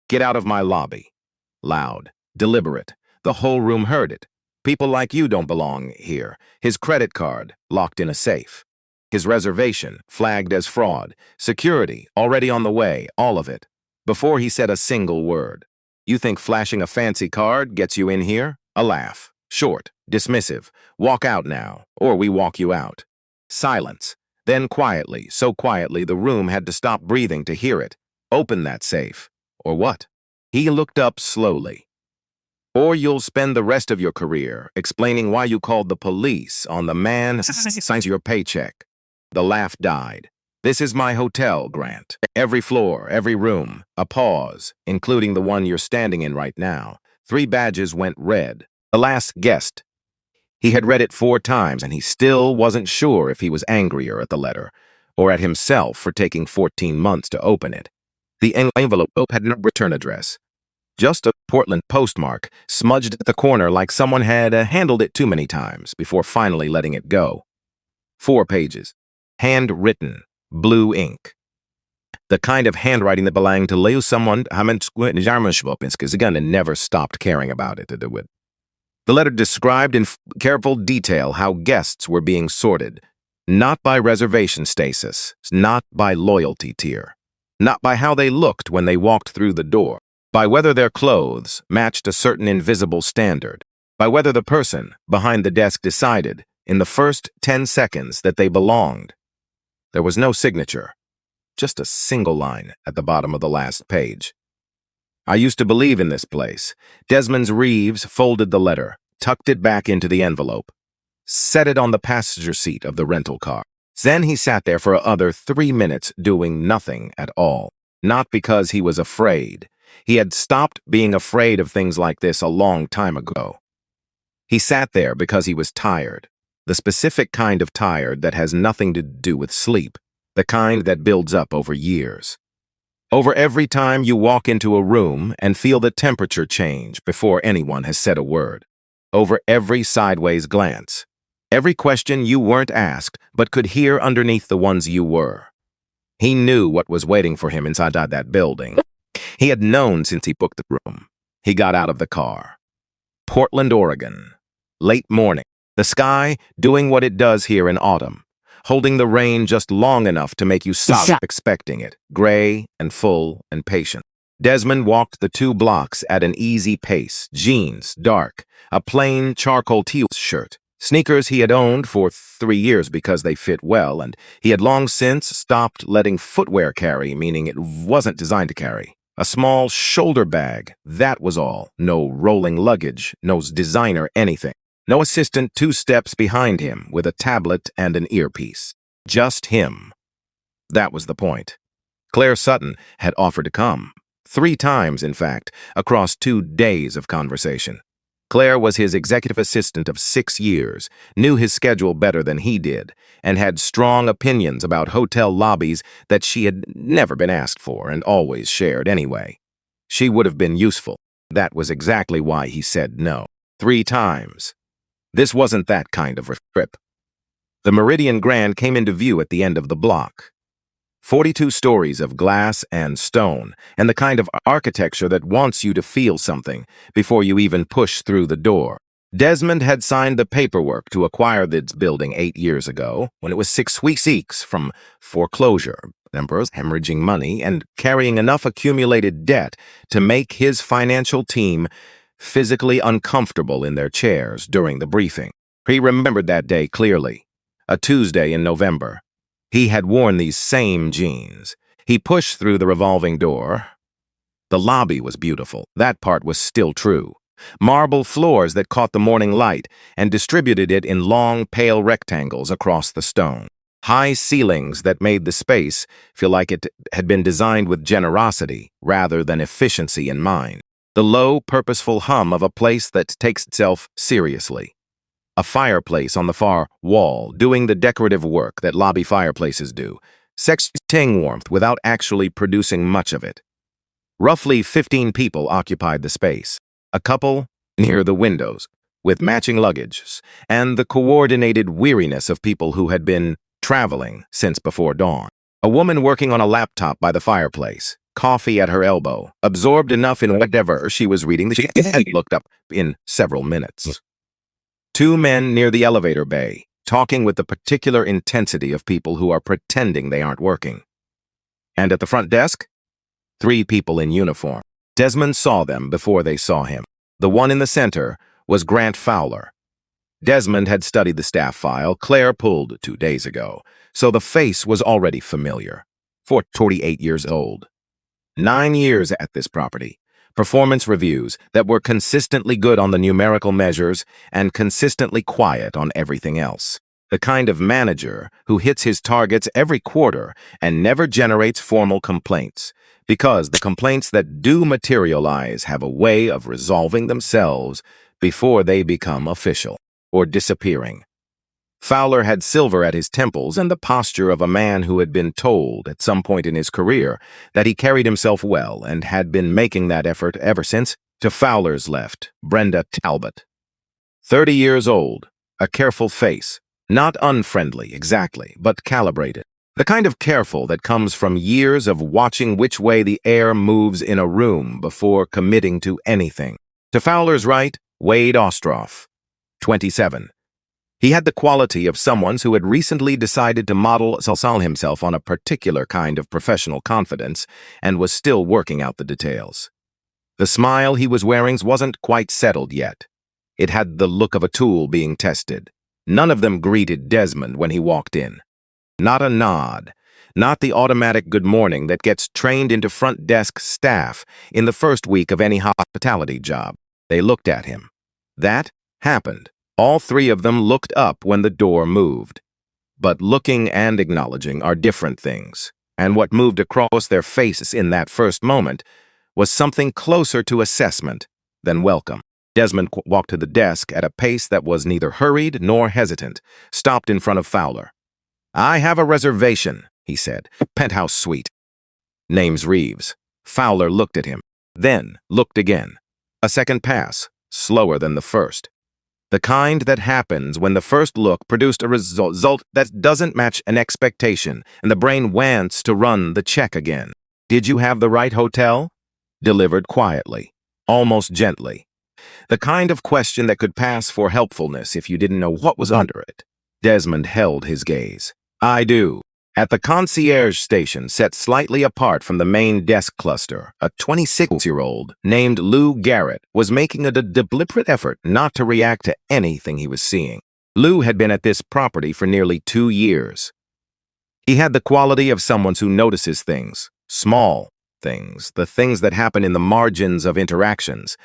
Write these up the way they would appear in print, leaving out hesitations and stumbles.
Get out of my lobby. Loud, deliberate. The whole room heard it. People like you don't belong here. His credit card, locked in a safe. His reservation, flagged as fraud. Security, already on the way, all of it. Before he said a single word. You think flashing a fancy card gets you in here? A laugh. Short, dismissive. Walk out now, or we walk you out. Silence. Then quietly, so quietly the room had to stop breathing to hear it. Open that safe. Or what? He looked up slowly. Or you'll spend the rest of your career explaining why you called the police on the man who signs your paycheck. The laugh died. This is my hotel, Grant. Every floor, every room, a pause, including the one you're standing in right now. 3 badges went red. The last guest. He had read it 4 times, and he still wasn't sure if he was angrier at the letter, or at himself for taking 14 months to open it. The envelope had no return address. Just a Portland postmark, smudged at the corner like someone had handled it too many times before finally letting it go. 4 pages. Handwritten. Blue ink. The kind of handwriting that belonged to someone and never stopped caring about it. The letter described in careful detail how guests were being sorted, not by reservation status, not by loyalty tier, not by how they looked when they walked through the door, by whether their clothes matched a certain invisible standard, by whether the person behind the desk decided, in the first 10 seconds, that they belonged. There was no signature, just a single line at the bottom of the last page. I used to believe in this place. Desmond Reeves folded the letter, tucked it back into the envelope, set it on the passenger seat of the rental car. Then he sat there for other 3 minutes doing nothing at all. Not because he was afraid. He had stopped being afraid of things like this a long time ago. He sat there because he was tired. The specific kind of tired that has nothing to do with sleep, the kind that builds up over years. Over every time you walk into a room and feel the temperature change before anyone has said a word. Over every sideways glance. Every question you weren't asked but could hear underneath the ones you were. He knew what was waiting for him inside that building. He had known since he booked the room. He got out of the car. Portland, Oregon. Late morning. The sky doing what it does here in autumn, holding the rain just long enough to make you stop expecting it, gray and full and patient. Desmond walked the 2 blocks at an easy pace, jeans, dark, a plain charcoal teal shirt, sneakers he had owned for 3 years because they fit well, and he had long since stopped letting footwear carry, meaning it wasn't designed to carry. A small shoulder bag, that was all. No rolling luggage, no designer anything. No assistant 2 steps behind him with a tablet and an earpiece. Just him. That was the point. Claire Sutton had offered to come. 3 times, in fact, across 2 days of conversation. Claire was his executive assistant of 6 years, knew his schedule better than he did, and had strong opinions about hotel lobbies that she had never been asked for and always shared anyway. She would have been useful. That was exactly why he said no. 3 times. This wasn't that kind of a trip. The Meridian Grand came into view at the end of the block. 42 stories of glass and stone, and the kind of architecture that wants you to feel something before you even push through the door. Desmond had signed the paperwork to acquire this building 8 years ago, when it was 6 weeks from foreclosure, members hemorrhaging money, and carrying enough accumulated debt to make his financial team physically uncomfortable in their chairs during the briefing. He remembered that day clearly, a Tuesday in November. He had worn these same jeans. He pushed through the revolving door. The lobby was beautiful. That part was still true. Marble floors that caught the morning light and distributed it in long, pale rectangles across the stone. High ceilings that made the space feel like it had been designed with generosity rather than efficiency in mind. The low, purposeful hum of a place that takes itself seriously. A fireplace on the far wall, doing the decorative work that lobby fireplaces do, sexting warmth without actually producing much of it. Roughly 15 people occupied the space, a couple near the windows, with matching luggage, and the coordinated weariness of people who had been traveling since before dawn. A woman working on a laptop by the fireplace, coffee at her elbow, absorbed enough in whatever she was reading that she hadn't looked up in several minutes. Two men near the elevator bay, talking with the particular intensity of people who are pretending they aren't working. And at the front desk, three people in uniform. Desmond saw them before they saw him. The one in the center was Grant Fowler. Desmond had studied the staff file Claire pulled 2 days ago, so the face was already familiar. 48 years old. 9 years at this property. Performance reviews that were consistently good on the numerical measures and consistently quiet on everything else. The kind of manager who hits his targets every quarter and never generates formal complaints, because the complaints that do materialize have a way of resolving themselves before they become official or disappearing. Fowler had silver at his temples and the posture of a man who had been told at some point in his career that he carried himself well and had been making that effort ever since. To Fowler's left, Brenda Talbot. 30 years old, a careful face, not unfriendly exactly, but calibrated. The kind of careful that comes from years of watching which way the air moves in a room before committing to anything. To Fowler's right, Wade Ostroff, 27. He had the quality of someone who had recently decided to model himself on a particular kind of professional confidence and was still working out the details. The smile he was wearing wasn't quite settled yet. It had the look of a tool being tested. None of them greeted Desmond when he walked in. Not a nod, not the automatic good morning that gets trained into front desk staff in the first week of any hospitality job. They looked at him. That happened. All three of them looked up when the door moved. But looking and acknowledging are different things, and what moved across their faces in that first moment was something closer to assessment than welcome. Desmond walked to the desk at a pace that was neither hurried nor hesitant, stopped in front of Fowler. "I have a reservation," he said. "Penthouse suite." "Name's Reeves." Fowler looked at him, then looked again. A second pass, slower than the first. The kind that happens when the first look produced a result that doesn't match an expectation, and the brain wants to run the check again. "Did you have the right hotel?" Delivered quietly, almost gently. The kind of question that could pass for helpfulness if you didn't know what was under it. Desmond held his gaze. "I do." At the concierge station set slightly apart from the main desk cluster, a 26-year-old named Lou Garrett was making a deliberate effort not to react to anything he was seeing. Lou had been at this property for nearly 2 years. He had the quality of someone who notices things, small things, the things that happen in the margins of interactions,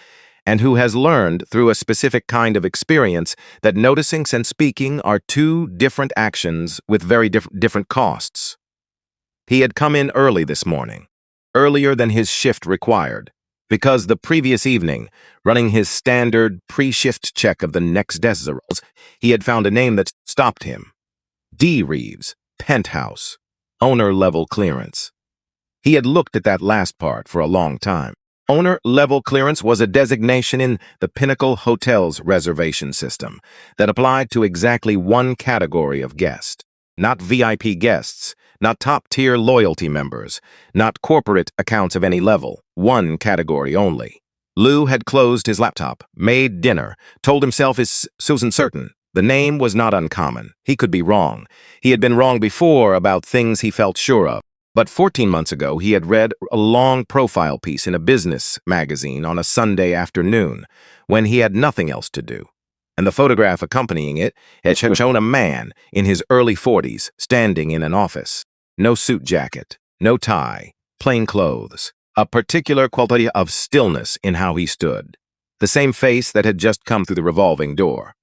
and who has learned through a specific kind of experience that noticing and speaking are two different actions with very different costs. He had come in early this morning, earlier than his shift required, because the previous evening, running his standard pre-shift check of the next desk rolls, he had found a name that stopped him. D. Reeves, penthouse, owner-level clearance. He had looked at that last part for a long time. Owner-level clearance was a designation in the Pinnacle Hotel's reservation system that applied to exactly one category of guest. Not VIP guests, not top-tier loyalty members, not corporate accounts of any level, one category only. Lou had closed his laptop, made dinner, told himself his Susan certain. The name was not uncommon. He could be wrong. He had been wrong before about things he felt sure of. But 14 months ago, he had read a long profile piece in a business magazine on a Sunday afternoon when he had nothing else to do. And the photograph accompanying it had shown a man in his early 40s standing in an office. No suit jacket, no tie, plain clothes, a particular quality of stillness in how he stood. The same face that had just come through the revolving door.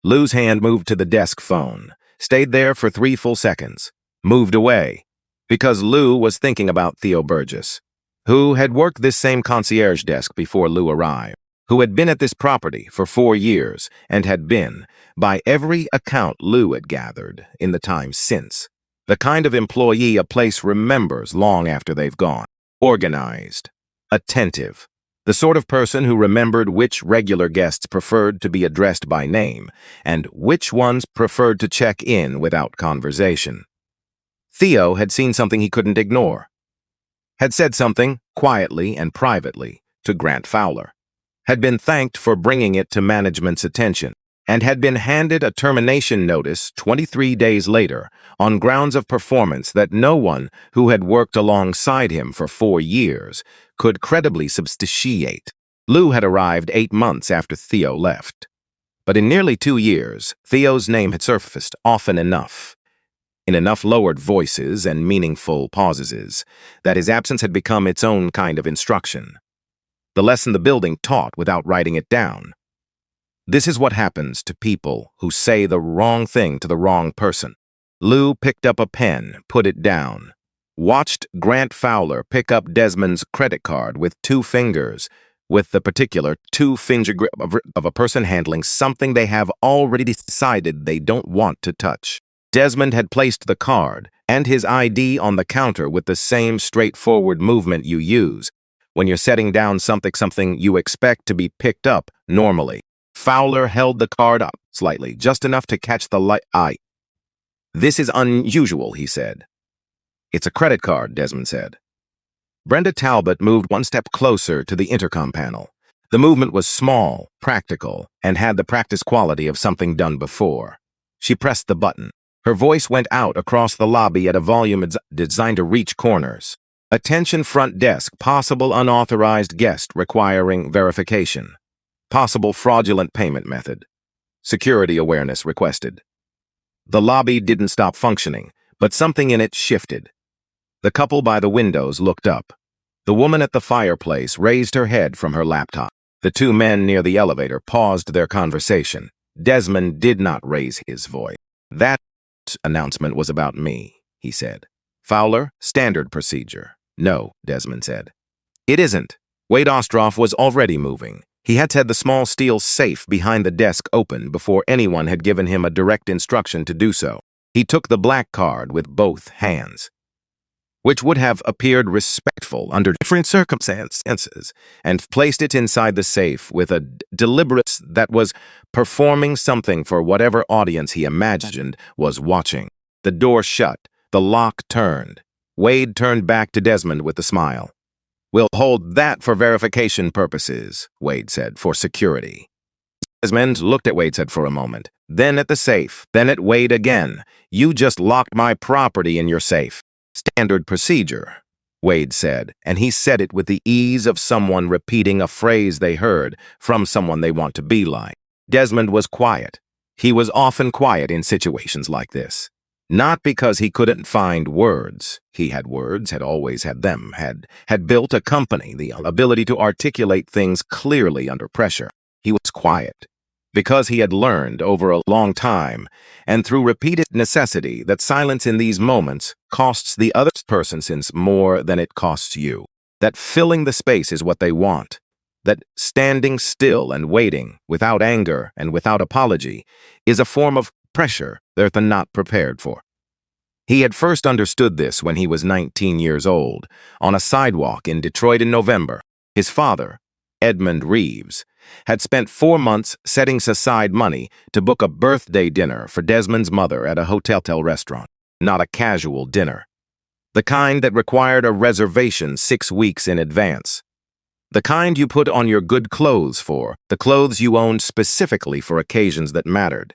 Lou's hand moved to the desk phone, stayed there for 3 full seconds, moved away. Because Lou was thinking about Theo Burgess, who had worked this same concierge desk before Lou arrived, who had been at this property for 4 years and had been, by every account Lou had gathered in the time since, the kind of employee a place remembers long after they've gone. Organized, attentive, the sort of person who remembered which regular guests preferred to be addressed by name and which ones preferred to check in without conversation. Theo had seen something he couldn't ignore. had said something, quietly and privately, to Grant Fowler, had been thanked for bringing it to management's attention, and had been handed a termination notice 23 days later on grounds of performance that no one who had worked alongside him for 4 years could credibly substantiate. Lou had arrived 8 months after Theo left. But in nearly 2 years, Theo's name had surfaced often enough, in enough lowered voices and meaningful pauses, that his absence had become its own kind of instruction. The lesson the building taught without writing it down. This is what happens to people who say the wrong thing to the wrong person. Lou picked up a pen, put it down, watched Grant Fowler pick up Desmond's credit card with 2 fingers, with the particular 2-finger grip of a person handling something they have already decided they don't want to touch. Desmond had placed the card and his ID on the counter with the same straightforward movement you use when you're setting down something you expect to be picked up normally. Fowler held the card up slightly, just enough to catch the light eye. "This is unusual," he said. "It's a credit card," Desmond said. Brenda Talbot moved one step closer to the intercom panel. The movement was small, practical, and had the practice quality of something done before. She pressed the button. Her voice went out across the lobby at a volume designed to reach corners. "Attention front desk, possible unauthorized guest requiring verification. Possible fraudulent payment method. Security awareness requested." The lobby didn't stop functioning, but something in it shifted. The couple by the windows looked up. The woman at the fireplace raised her head from her laptop. The 2 men near the elevator paused their conversation. Desmond did not raise his voice. "That announcement was about me," he said. "Fowler, standard procedure." "No," Desmond said. "It isn't." Wade Ostroff was already moving. He had had the small steel safe behind the desk open before anyone had given him a direct instruction to do so. He took the black card with both hands, which would have appeared respectful under different circumstances, and placed it inside the safe with a deliberate that was performing something for whatever audience he imagined was watching. The door shut. The lock turned. Wade turned back to Desmond with a smile. "We'll hold that for verification purposes," Wade said, "for security." Desmond looked at Wade for a moment, then at the safe, then at Wade again. "You just locked my property in your safe." "Standard procedure," Wade said, and he said it with the ease of someone repeating a phrase they heard from someone they want to be like. Desmond was quiet. He was often quiet in situations like this. Not because he couldn't find words. He had words, had always had them, had built a company, the ability to articulate things clearly under pressure. He was quiet because he had learned over a long time and through repeated necessity that silence in these moments costs the other person more than it costs you. That filling the space is what they want. That standing still and waiting, without anger and without apology, is a form of pressure they're not prepared for. He had first understood this when he was 19 years old, on a sidewalk in Detroit in November. His father, Edmund Reeves, had spent 4 months setting aside money to book a birthday dinner for Desmond's mother at a hotel restaurant. Not a casual dinner. The kind that required a reservation 6 weeks in advance. The kind you put on your good clothes for, the clothes you owned specifically for occasions that mattered.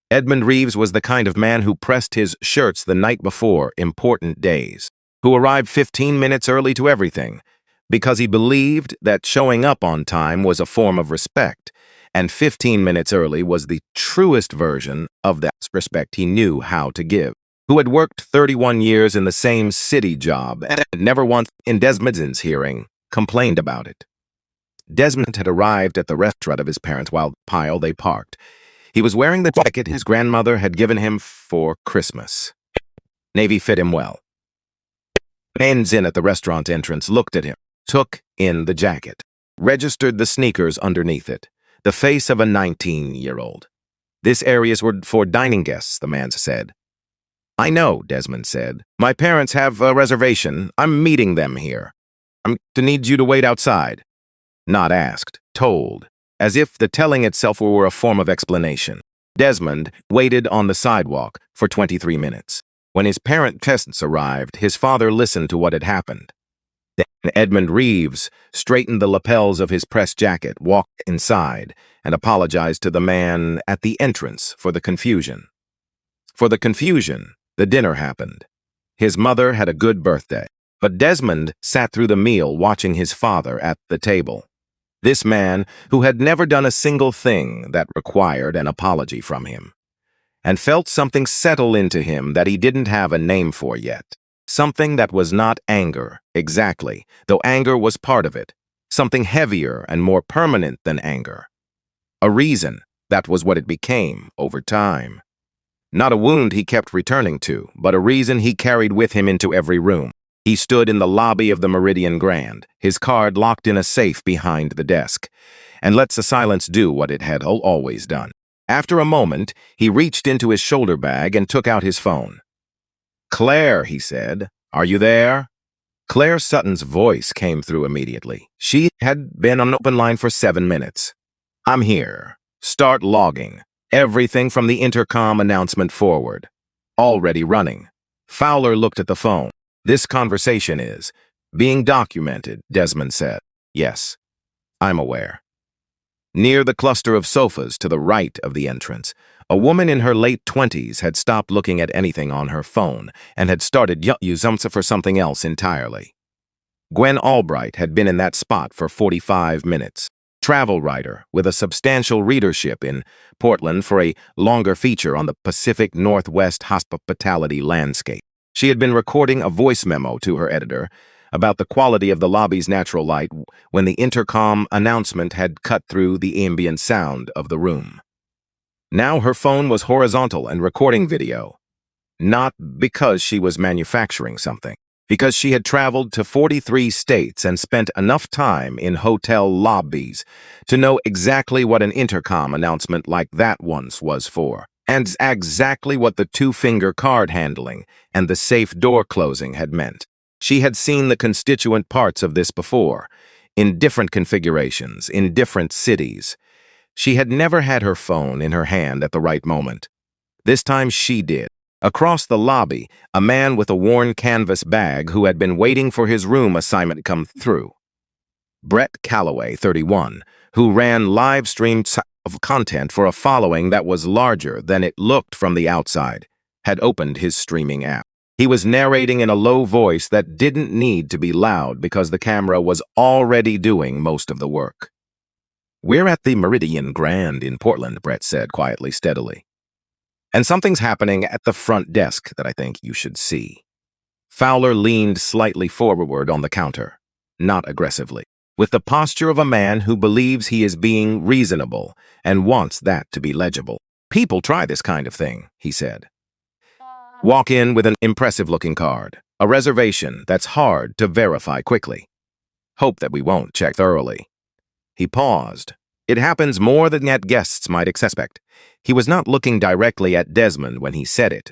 Edmund Reeves was the kind of man who pressed his shirts the night before important days, who arrived 15 minutes early to everything, because he believed that showing up on time was a form of respect, and 15 minutes early was the truest version of that respect he knew how to give. Who had worked 31 years in the same city job and never once, in Desmond's hearing, complained about it. Desmond had arrived at the restaurant of his parents while they parked. He was wearing the jacket his grandmother had given him for Christmas. Navy fit him well. Men's in at the restaurant entrance looked at him, took in the jacket, registered the sneakers underneath it, the face of a 19-year-old. "This area's for dining guests," the man said. "I know," Desmond said. "My parents have a reservation. I'm meeting them here. I'm to need you to wait outside." Not asked, told, as if the telling itself were a form of explanation. Desmond waited on the sidewalk for 23 minutes. When his parents arrived, his father listened to what had happened. Then Edmund Reeves straightened the lapels of his press jacket, walked inside, and apologized to the man at the entrance for the confusion. For the confusion, the dinner happened. His mother had a good birthday, but Desmond sat through the meal watching his father at the table. This man who had never done a single thing that required an apology from him, and felt something settle into him that he didn't have a name for yet. Something that was not anger, exactly, though anger was part of it. Something heavier and more permanent than anger. A reason, that was what it became over time. Not a wound he kept returning to, but a reason he carried with him into every room. He stood in the lobby of the Meridian Grand, his card locked in a safe behind the desk, and let the silence do what it had always done. After a moment, he reached into his shoulder bag and took out his phone. "Claire," he said, "are you there?" Claire Sutton's voice came through immediately. She had been on open line for 7 minutes. "I'm here. Start logging. Everything from the intercom announcement forward. Already running." Fowler looked at the phone. "This conversation is being documented," Desmond said. "Yes, I'm aware." Near the cluster of sofas to the right of the entrance, a woman in her late 20s had stopped looking at anything on her phone and had started using for something else entirely. Gwen Albright had been in that spot for 45 minutes. Travel writer with a substantial readership in Portland for a longer feature on the Pacific Northwest hospitality landscape. She had been recording a voice memo to her editor about the quality of the lobby's natural light when the intercom announcement had cut through the ambient sound of the room. Now her phone was horizontal and recording video. Not because she was manufacturing something, because she had traveled to 43 states and spent enough time in hotel lobbies to know exactly what an intercom announcement like that once was for, and exactly what the two-finger card handling and the safe door closing had meant. She had seen the constituent parts of this before, in different configurations, in different cities. She had never had her phone in her hand at the right moment. This time she did. Across the lobby, a man with a worn canvas bag who had been waiting for his room assignment come through. Brett Calloway, 31, who ran live streams of content for a following that was larger than it looked from the outside, had opened his streaming app. He was narrating in a low voice that didn't need to be loud because the camera was already doing most of the work. "We're at the Meridian Grand in Portland," Brett said quietly, steadily. "And something's happening at the front desk that I think you should see." Fowler leaned slightly forward on the counter, not aggressively, with the posture of a man who believes he is being reasonable and wants that to be legible. "People try this kind of thing," he said. "Walk in with an impressive-looking card, a reservation that's hard to verify quickly. Hope that we won't check thoroughly." He paused. It happens more than that guests might expect. He was not looking directly at Desmond when he said it.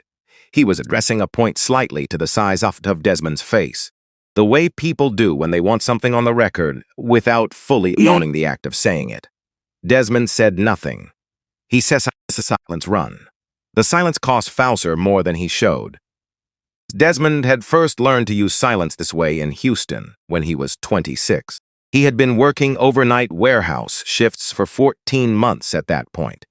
He was addressing a point slightly to the size of Desmond's face. The way people do when they want something on the record without fully owning the act of saying it. Desmond said nothing. He says the silence run. The silence cost Fowler more than he showed. Desmond had first learned to use silence this way in Houston when he was 26. He had been working overnight warehouse shifts for 14 months at that point.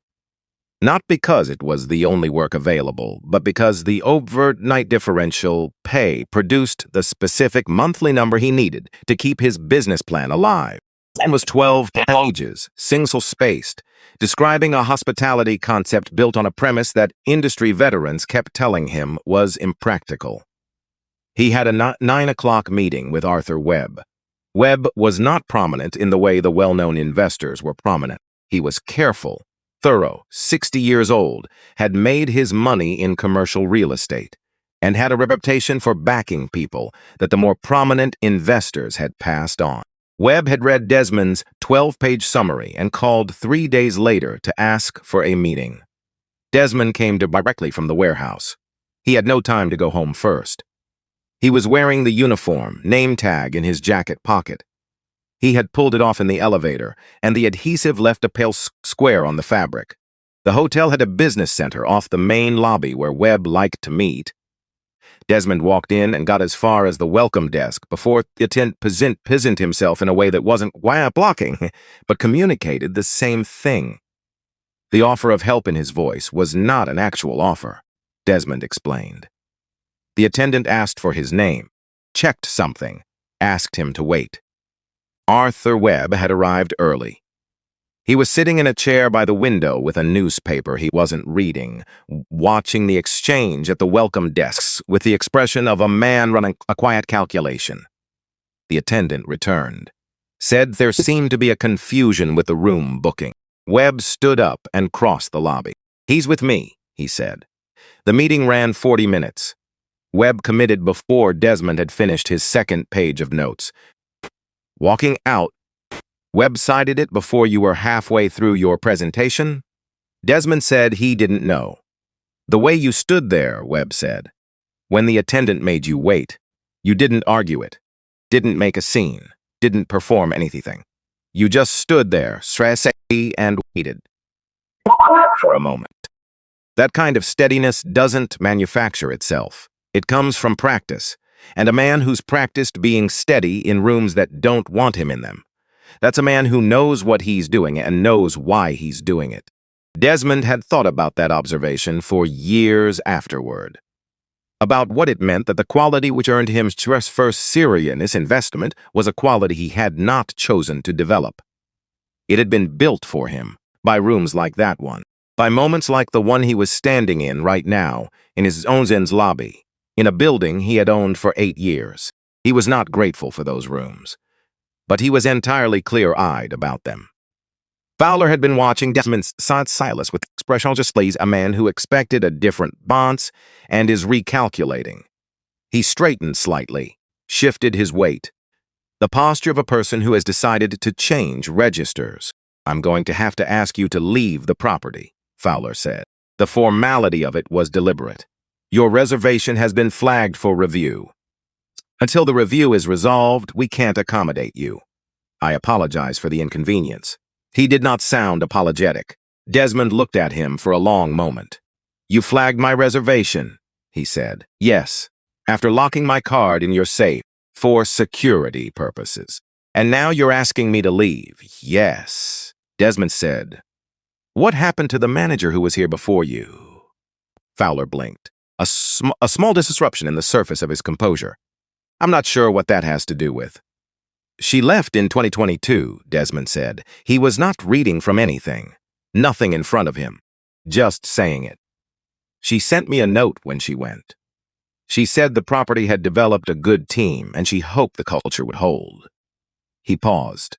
Not because it was the only work available, but because the overnight differential pay produced the specific monthly number he needed to keep his business plan alive. And was 12 pages, single-spaced, describing a hospitality concept built on a premise that industry veterans kept telling him was impractical. He had a 9 o'clock meeting with Arthur Webb. Webb was not prominent in the way the well-known investors were prominent. He was careful, thorough, 60 years old, had made his money in commercial real estate, and had a reputation for backing people that the more prominent investors had passed on. Webb had read Desmond's 12-page summary and called 3 days later to ask for a meeting. Desmond came directly from the warehouse. He had no time to go home first. He was wearing the uniform, name tag in his jacket pocket. He had pulled it off in the elevator, and the adhesive left a pale square on the fabric. The hotel had a business center off the main lobby where Webb liked to meet. Desmond walked in and got as far as the welcome desk before the attendant positioned himself in a way that wasn't blocking, but communicated the same thing. The offer of help in his voice was not an actual offer, Desmond explained. The attendant asked for his name, checked something, asked him to wait. Arthur Webb had arrived early. He was sitting in a chair by the window with a newspaper he wasn't reading, watching the exchange at the welcome desks with the expression of a man running a quiet calculation. The attendant returned, said there seemed to be a confusion with the room booking. Webb stood up and crossed the lobby. "He's with me," he said. The meeting ran 40 minutes. Webb committed before Desmond had finished his second page of notes. Walking out, Webb cited it before you were halfway through your presentation? Desmond said he didn't know. The way you stood there, Webb said. When the attendant made you wait, you didn't argue it, didn't make a scene, didn't perform anything. You just stood there, stressed and waited. For a moment. That kind of steadiness doesn't manufacture itself. It comes from practice, and a man who's practiced being steady in rooms that don't want him in them. That's a man who knows what he's doing and knows why he's doing it. Desmond had thought about that observation for years afterward. About what it meant that the quality which earned him his first serious investment was a quality he had not chosen to develop. It had been built for him by rooms like that one, by moments like the one he was standing in right now, in his own lobby, in a building he had owned for 8 years. He was not grateful for those rooms, but he was entirely clear-eyed about them. Fowler had been watching Desmond's silence with expressional displays, a man who expected a different response and is recalculating. He straightened slightly, shifted his weight. The posture of a person who has decided to change registers. "I'm going to have to ask you to leave the property," Fowler said. The formality of it was deliberate. "Your reservation has been flagged for review. Until the review is resolved, we can't accommodate you. I apologize for the inconvenience." He did not sound apologetic. Desmond looked at him for a long moment. "You flagged my reservation," he said. "Yes, after locking my card in your safe for security purposes. And now you're asking me to leave." "Yes," Desmond said. "What happened to the manager who was here before you?" Fowler blinked. A small disruption in the surface of his composure. "I'm not sure what that has to do with." "She left in 2022, Desmond said. He was not reading from anything. Nothing in front of him. Just saying it. She sent me a note when she went. She said the property had developed a good team and she hoped the culture would hold." He paused.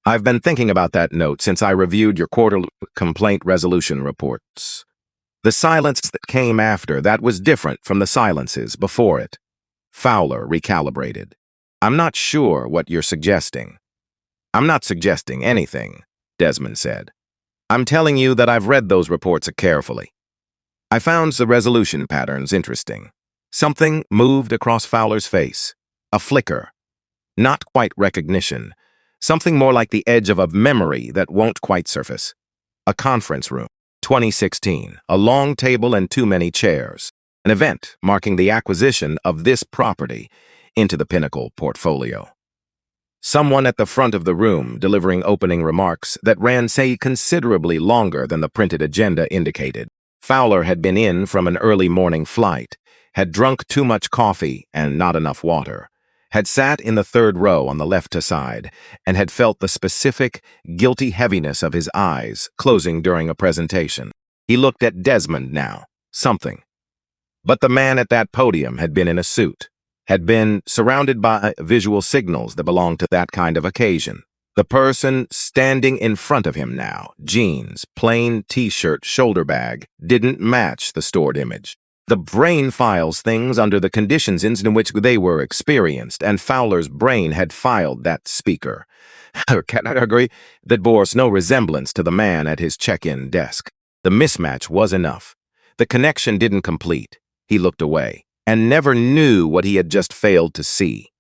"I've been thinking about that note since I reviewed your quarterly complaint resolution reports. The silence that came after that was different from the silences before it." Fowler recalibrated. "I'm not sure what you're suggesting." "I'm not suggesting anything," Desmond said. "I'm telling you that I've read those reports carefully. I found the resolution patterns interesting." Something moved across Fowler's face. A flicker. Not quite recognition. Something more like the edge of a memory that won't quite surface. A conference room. 2016. A long table and too many chairs. An event marking the acquisition of this property into the Pinnacle portfolio. Someone at the front of the room delivering opening remarks that ran, say, considerably longer than the printed agenda indicated. Fowler had been in from an early morning flight, had drunk too much coffee and not enough water, had sat in the third row on the left side, and had felt the specific, guilty heaviness of his eyes closing during a presentation. He looked at Desmond now. Something. But the man at that podium had been in a suit, had been surrounded by visual signals that belonged to that kind of occasion. The person standing in front of him now, jeans, plain t-shirt, shoulder bag, didn't match the stored image. The brain files things under the conditions in which they were experienced, and Fowler's brain had filed that speaker, category that bore no resemblance to the man at his check-in desk. The mismatch was enough. The connection didn't complete. He looked away, and never knew what he had just failed to see.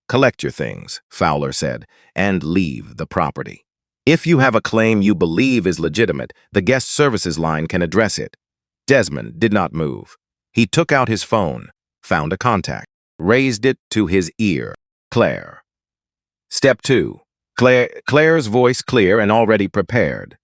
"Collect your things," Fowler said, "and leave the property. If you have a claim you believe is legitimate, the guest services line can address it." Desmond did not move. He took out his phone, found a contact, raised it to his ear. Claire. Step 2. Claire's voice clear and already prepared.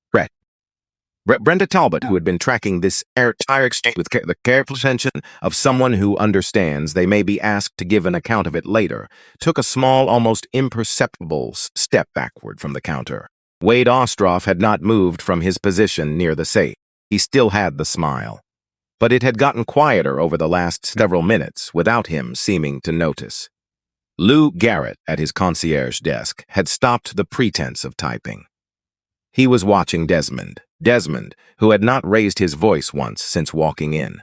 Brenda Talbot, who had been tracking this entire exchange with the careful attention of someone who understands they may be asked to give an account of it later, took a small, almost imperceptible step backward from the counter. Wade Ostroff had not moved from his position near the safe. He still had the smile. But it had gotten quieter over the last several minutes without him seeming to notice. Lou Garrett, at his concierge desk, had stopped the pretense of typing. He was watching Desmond, who had not raised his voice once since walking in,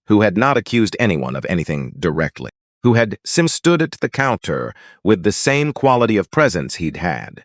who had not accused anyone of anything directly, who had stood at the counter with the same quality of presence he'd had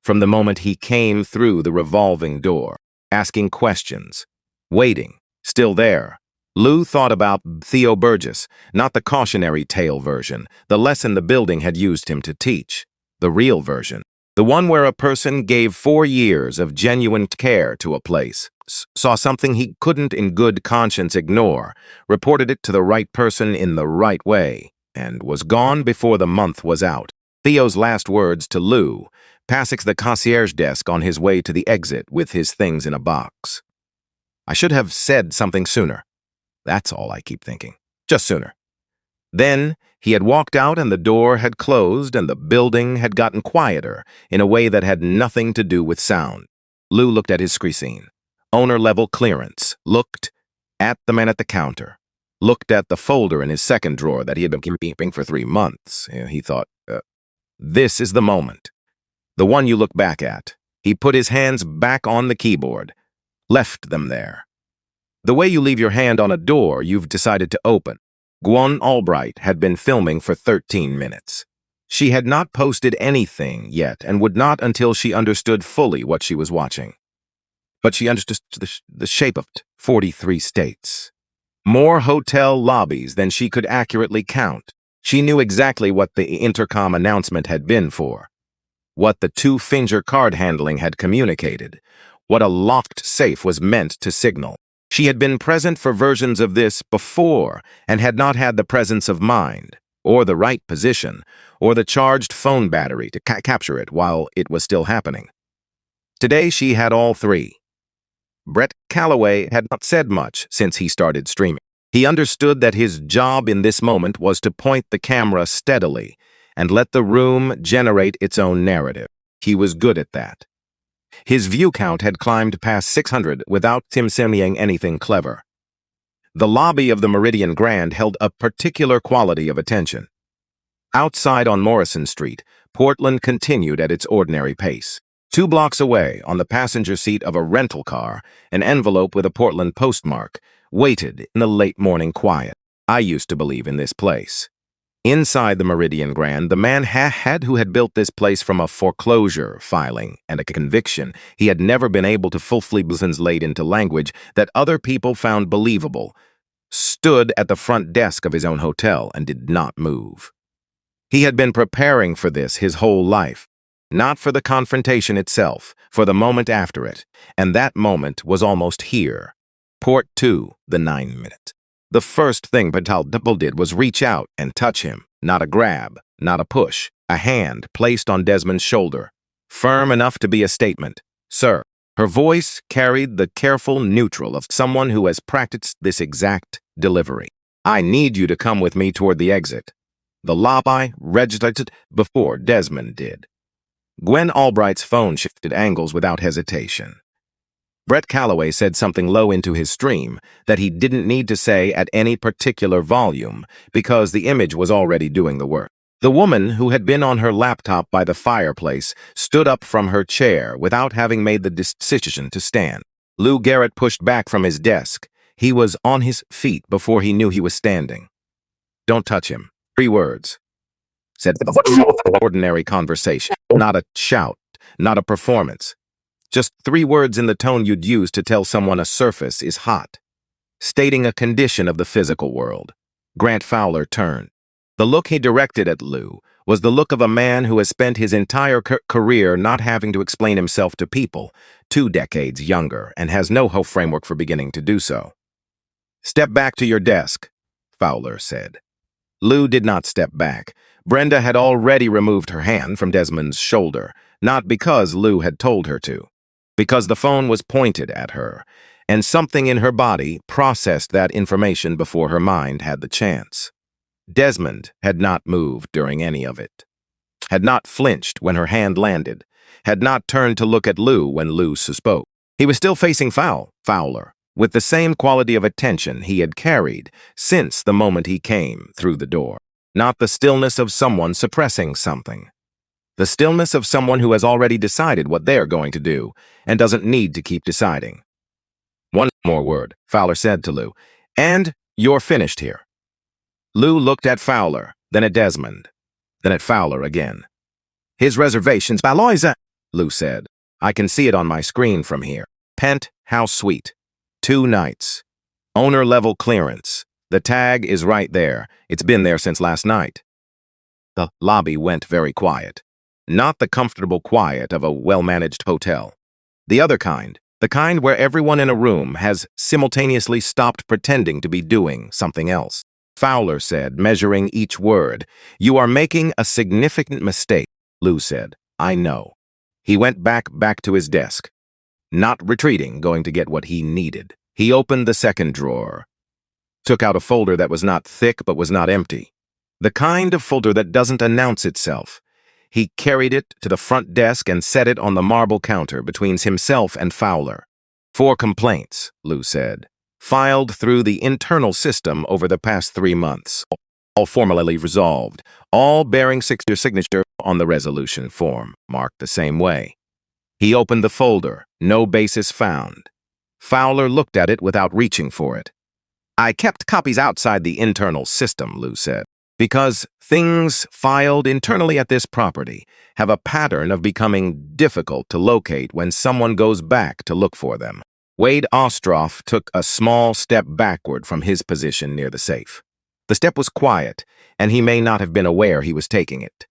from the moment he came through the revolving door, asking questions, waiting, still there. Lou thought about Theo Burgess, not the cautionary tale version, the lesson the building had used him to teach, the real version. The one where a person gave 4 years of genuine care to a place, saw something he couldn't in good conscience ignore, reported it to the right person in the right way, and was gone before the month was out. Theo's last words to Lou, passing the concierge desk on his way to the exit with his things in a box. I should have said something sooner. That's all I keep thinking. Just sooner. Then he had walked out and the door had closed and the building had gotten quieter in a way that had nothing to do with sound. Lou looked at his screen. Owner-level clearance. Looked at the man at the counter. Looked at the folder in his second drawer that he had been keeping for 3 months. He thought, this is the moment. The one you look back at. He put his hands back on the keyboard. Left them there. The way you leave your hand on a door you've decided to open. Gwen Albright had been filming for 13 minutes. She had not posted anything yet and would not until she understood fully what she was watching. But she understood the shape of it. 43 states. More hotel lobbies than she could accurately count. She knew exactly what the intercom announcement had been for. What the 2-finger card handling had communicated. What a locked safe was meant to signal. She had been present for versions of this before and had not had the presence of mind, or the right position, or the charged phone battery to capture it while it was still happening. Today she had all 3. Brett Calloway had not said much since he started streaming. He understood that his job in this moment was to point the camera steadily and let the room generate its own narrative. He was good at that. His view count had climbed past 600 without him saying anything clever. The lobby of the Meridian Grand held a particular quality of attention. Outside on Morrison Street, Portland continued at its ordinary pace. 2 blocks away, on the passenger seat of a rental car, an envelope with a Portland postmark, waited in the late morning quiet. I used to believe in this place. Inside the Meridian Grand, the man who had built this place from a foreclosure filing and a conviction he had never been able to fully translate into language that other people found believable, stood at the front desk of his own hotel and did not move. He had been preparing for this his whole life, not for the confrontation itself, for the moment after it, and that moment was almost here. Port 2, the 9-minute. The first thing Patel did was reach out and touch him, not a grab, not a push, a hand placed on Desmond's shoulder, firm enough to be a statement. Sir. Her voice carried the careful neutral of someone who has practiced this exact delivery. I need you to come with me toward the exit. The lobby registered before Desmond did. Gwen Albright's phone shifted angles without hesitation. Brett Calloway said something low into his stream that he didn't need to say at any particular volume because the image was already doing the work. The woman, who had been on her laptop by the fireplace, stood up from her chair without having made the decision to stand. Lou Garrett pushed back from his desk. He was on his feet before he knew he was standing. Don't touch him. 3 words. Said ordinary conversation. Not a shout. Not a performance. Just 3 words in the tone you'd use to tell someone a surface is hot. Stating a condition of the physical world. Grant Fowler turned. The look he directed at Lou was the look of a man who has spent his entire career not having to explain himself to people, 2 decades younger, and has no framework for beginning to do so. Step back to your desk, Fowler said. Lou did not step back. Brenda had already removed her hand from Desmond's shoulder, not because Lou had told her to, because the phone was pointed at her, and something in her body processed that information before her mind had the chance. Desmond had not moved during any of it, had not flinched when her hand landed, had not turned to look at Lou when Lou spoke. He was still facing Fowler, with the same quality of attention he had carried since the moment he came through the door. Not the stillness of someone suppressing something. The stillness of someone who has already decided what they're going to do and doesn't need to keep deciding. "One more word," Fowler said to Lou, "and you're finished here." Lou looked at Fowler, then at Desmond, then at Fowler again. "His reservations, Baloisa," Lou said. "I can see it on my screen from here. Penthouse suite. 2 nights. Owner-level clearance. The tag is right there. It's been there since last night." The lobby went very quiet. Not the comfortable quiet of a well-managed hotel. The other kind. The kind where everyone in a room has simultaneously stopped pretending to be doing something else. Fowler said, measuring each word, "You are making a significant mistake," Lou said. "I know." He went back to his desk. Not retreating, going to get what he needed. He opened the second drawer, took out a folder that was not thick but was not empty. The kind of folder that doesn't announce itself. He carried it to the front desk and set it on the marble counter between himself and Fowler. 4 complaints, Lou said, filed through the internal system over the past 3 months. All formally resolved, all bearing your signature on the resolution form, marked the same way. He opened the folder, no basis found. Fowler looked at it without reaching for it. "I kept copies outside the internal system," Lou said, "because things filed internally at this property have a pattern of becoming difficult to locate when someone goes back to look for them." Wade Ostroff took a small step backward from his position near the safe. The step was quiet, and he may not have been aware he was taking it.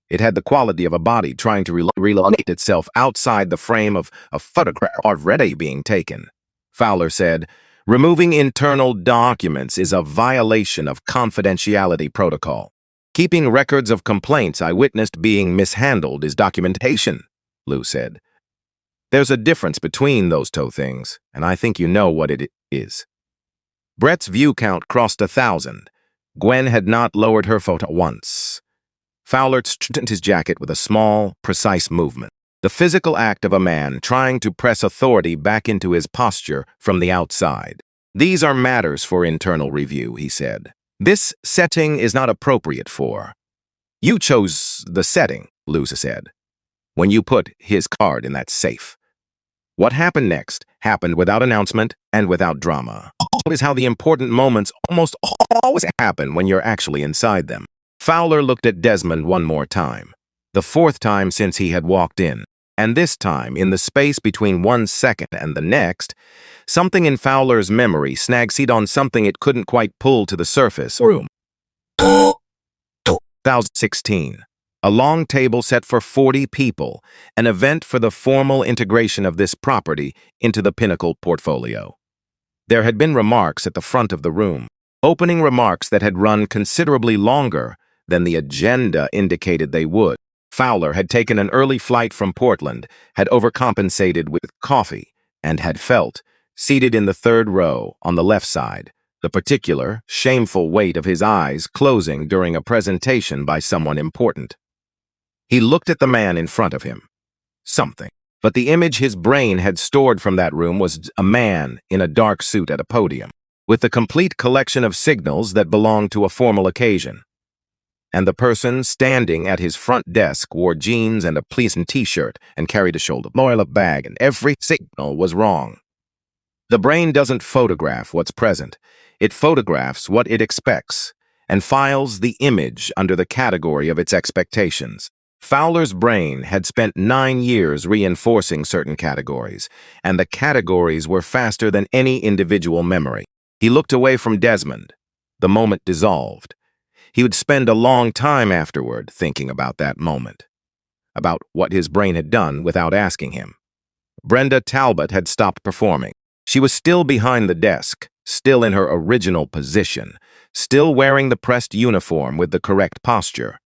It had the quality of a body trying to relocate itself outside the frame of a photograph already being taken. Fowler said, "Removing internal documents is a violation of confidentiality protocol. Keeping records of complaints I witnessed being mishandled is documentation," Lou said. "There's a difference between those 2 things, and I think you know what it is." Brett's view count crossed 1,000. Gwen had not lowered her photo once. Fowler straightened his jacket with a small, precise movement. The physical act of a man trying to press authority back into his posture from the outside. "These are matters for internal review," he said. "This setting is not appropriate for." "You chose the setting," Lou said, "when you put his card in that safe." What happened next happened without announcement and without drama. That is how the important moments almost always happen when you're actually inside them. Fowler looked at Desmond one more time, the 4th time since he had walked in, and this time, in the space between 1 second and the next, something in Fowler's memory snagged on something it couldn't quite pull to the surface. Room 2016. A long table set for 40 people, an event for the formal integration of this property into the Pinnacle portfolio. There had been remarks at the front of the room, opening remarks that had run considerably longer than the agenda indicated they would. Fowler had taken an early flight from Portland, had overcompensated with coffee, and had felt, seated in the 3rd row on the left side, the particular, shameful weight of his eyes closing during a presentation by someone important. He looked at the man in front of him. Something. But the image his brain had stored from that room was a man in a dark suit at a podium, with the complete collection of signals that belonged to a formal occasion. And the person standing at his front desk wore jeans and a pleasant t-shirt and carried a shoulder bag, and every signal was wrong. The brain doesn't photograph what's present. It photographs what it expects and files the image under the category of its expectations. Fowler's brain had spent 9 years reinforcing certain categories, and the categories were faster than any individual memory. He looked away from Desmond. The moment dissolved. He would spend a long time afterward thinking about that moment, about what his brain had done without asking him. Brenda Talbot had stopped performing. She was still behind the desk, still in her original position, still wearing the pressed uniform with the correct posture.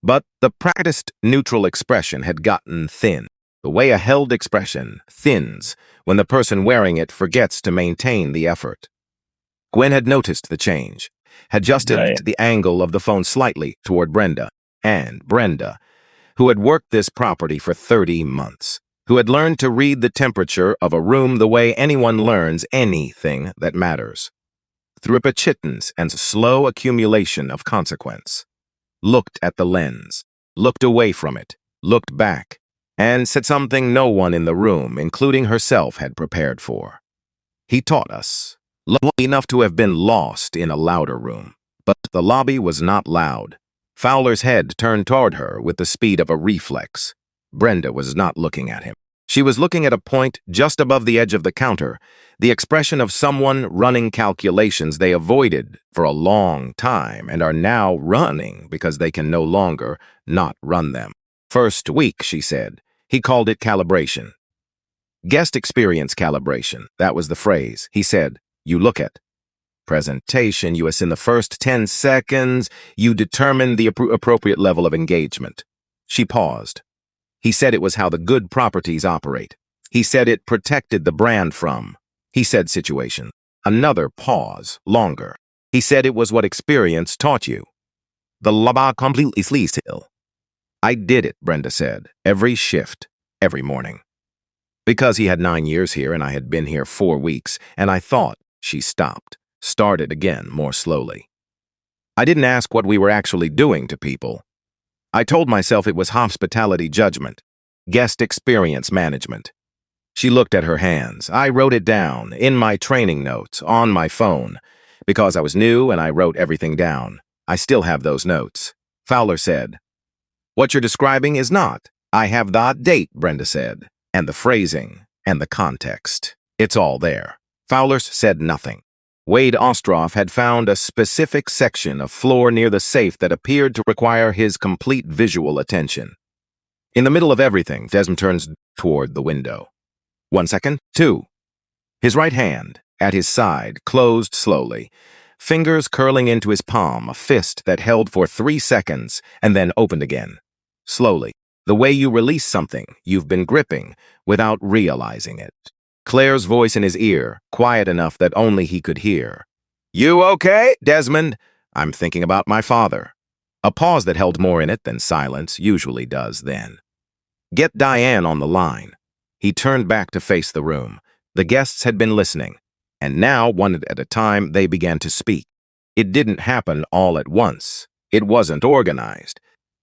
But the practiced neutral expression had gotten thin, the way a held expression thins when the person wearing it forgets to maintain the effort. Gwen had noticed the change, had adjusted the angle of the phone slightly toward Brenda, and Brenda, who had worked this property for 30 months, who had learned to read the temperature of a room the way anyone learns anything that matters, through repetitions and slow accumulation of consequence, looked at the lens, looked away from it, looked back, and said something no one in the room, including herself, had prepared for. He taught us, low enough to have been lost in a louder room. But the lobby was not loud. Fowler's head turned toward her with the speed of a reflex. Brenda was not looking at him. She was looking at a point just above the edge of the counter, the expression of someone running calculations they avoided for a long time and are now running because they can no longer not run them. First week, she said. He called it calibration. Guest experience calibration, that was the phrase. He said, you look at presentation, you in the first 10 seconds, you determine the appropriate level of engagement. She paused. He said it was how the good properties operate. He said it protected the brand from. He said situation. Another pause, longer. He said it was what experience taught you. The laba completely still. I did it, Brenda said, every shift, every morning. Because he had 9 years here and I had been here 4 weeks, and I thought, she stopped, started again more slowly. I didn't ask what we were actually doing to people. I told myself it was hospitality judgment, guest experience management. She looked at her hands. I wrote it down in my training notes on my phone. Because I was new and I wrote everything down. I still have those notes. Fowler said, what you're describing is not. I have the date, Brenda said, and the phrasing and the context. It's all there. Fowler said nothing. Wade Ostroff had found a specific section of floor near the safe that appeared to require his complete visual attention. In the middle of everything, Desmond turns toward the window. 1 second, 2. His right hand, at his side, closed slowly, fingers curling into his palm, a fist that held for 3 seconds and then opened again. Slowly, the way you release something you've been gripping without realizing it. Claire's voice in his ear, quiet enough that only he could hear. You okay, Desmond? I'm thinking about my father. A pause that held more in it than silence usually does then. Get Diane on the line. He turned back to face the room. The guests had been listening, and now, one at a time, they began to speak. It didn't happen all at once. It wasn't organized.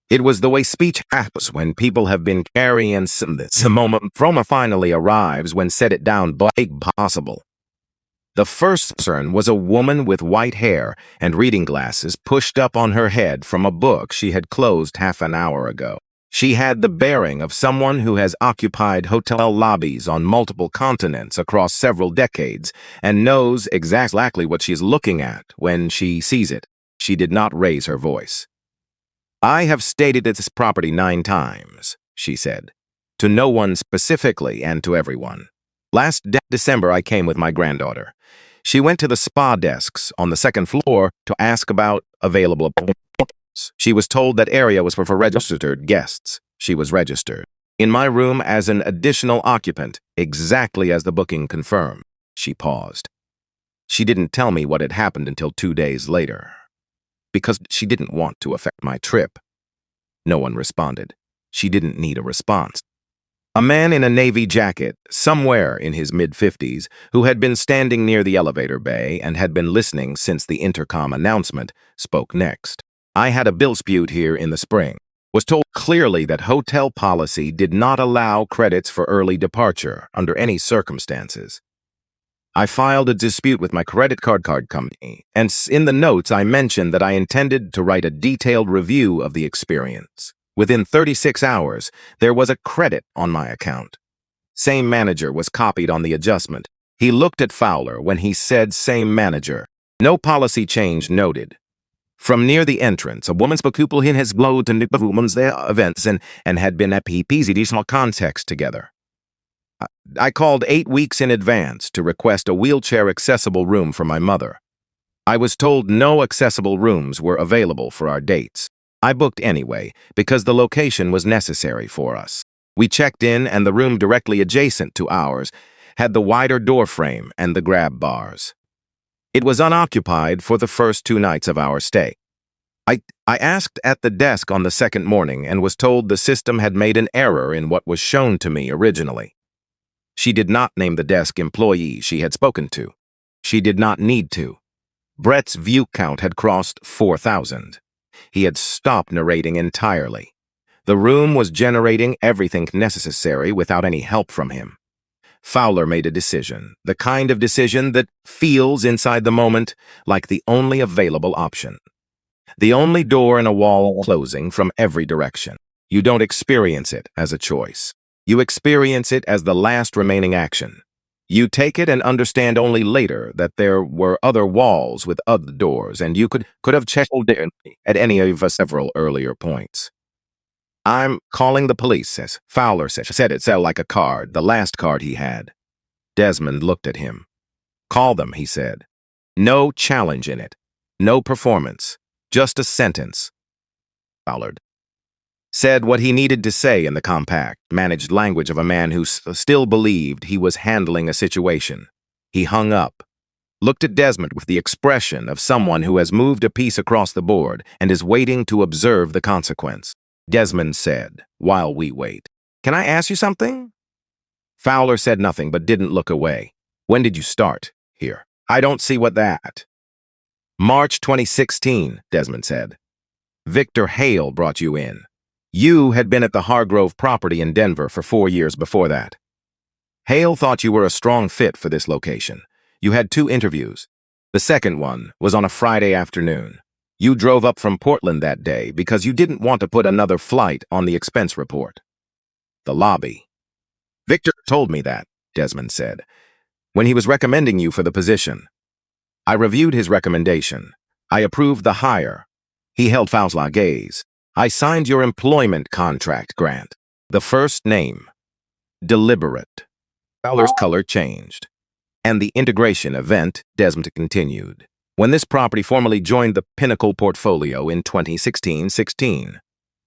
It was the way speech happens when people have been carrying the moment from finally arrives when set it down big possible. The first person was a woman with white hair and reading glasses pushed up on her head from a book she had closed half an hour ago. She had the bearing of someone who has occupied hotel lobbies on multiple continents across several decades and knows exactly what she's looking at when she sees it. She did not raise her voice. I have stated this property 9 times, she said, to no one specifically and to everyone. Last December, I came with my granddaughter. She went to the spa desks on the 2nd floor to ask about available appointments. She was told that area was for registered guests. She was registered in my room as an additional occupant, exactly as the booking confirmed. She paused. She didn't tell me what had happened until 2 days later, because she didn't want to affect my trip. No one responded. She didn't need a response. A man in a navy jacket, somewhere in his mid-50s, who had been standing near the elevator bay and had been listening since the intercom announcement, spoke next. I had a bill dispute here in the spring. Was told clearly that hotel policy did not allow credits for early departure under any circumstances. I filed a dispute with my credit card company, and in the notes I mentioned that I intended to write a detailed review of the experience. Within 36 hours, there was a credit on my account. Same manager was copied on the adjustment. He looked at Fowler when he said same manager. No policy change noted. From near the entrance, a woman's pupil has glowed to women's events and had been at PP's additional context together. I called 8 weeks in advance to request a wheelchair-accessible room for my mother. I was told no accessible rooms were available for our dates. I booked anyway because the location was necessary for us. We checked in and the room directly adjacent to ours had the wider door frame and the grab bars. It was unoccupied for the first 2 nights of our stay. I asked at the desk on the second morning and was told the system had made an error in what was shown to me originally. She did not name the desk employee she had spoken to. She did not need to. Brett's view count had crossed 4,000. He had stopped narrating entirely. The room was generating everything necessary without any help from him. Fowler made a decision, the kind of decision that feels inside the moment like the only available option. The only door in a wall closing from every direction. You don't experience it as a choice. You experience it as the last remaining action. You take it and understand only later that there were other walls with other doors, and you could have checked at any of several earlier points. I'm calling the police, says Fowler said it sounded like a card, the last card he had. Desmond looked at him. Call them, he said. No challenge in it. No performance. Just a sentence. Fowler said what he needed to say in the compact, managed language of a man who still believed he was handling a situation. He hung up, looked at Desmond with the expression of someone who has moved a piece across the board and is waiting to observe the consequence. Desmond said, while we wait, "Can I ask you something?" Fowler said nothing but didn't look away. "When did you start here?" "I don't see what that." "March 2016, Desmond said. "Victor Hale brought you in. You had been at the Hargrove property in Denver for 4 years before that. Hale thought you were a strong fit for this location. You had 2 interviews. The second one was on a Friday afternoon. You drove up from Portland that day because you didn't want to put another flight on the expense report." The lobby. "Victor told me that," Desmond said, "when he was recommending you for the position. I reviewed his recommendation. I approved the hire." He held Fowler's gaze. "I signed your employment contract, Grant." The first name. Deliberate. Fowler's color changed. "And the integration event," Desmond continued, "when this property formally joined the Pinnacle portfolio in 2016-16.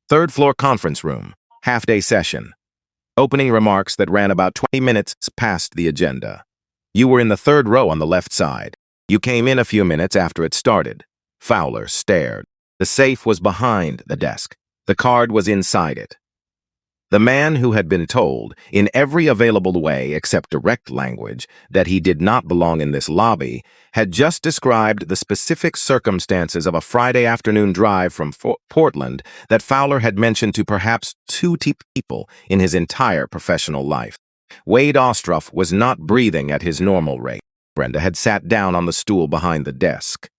Third floor conference room, half-day session. Opening remarks that ran about 20 minutes past the agenda. You were in the 3rd row on the left side. You came in a few minutes after it started." Fowler stared. The safe was behind the desk. The card was inside it. The man who had been told, in every available way except direct language, that he did not belong in this lobby, had just described the specific circumstances of a Friday afternoon drive from Portland that Fowler had mentioned to perhaps 2 people in his entire professional life. Wade Ostroff was not breathing at his normal rate. Brenda had sat down on the stool behind the desk.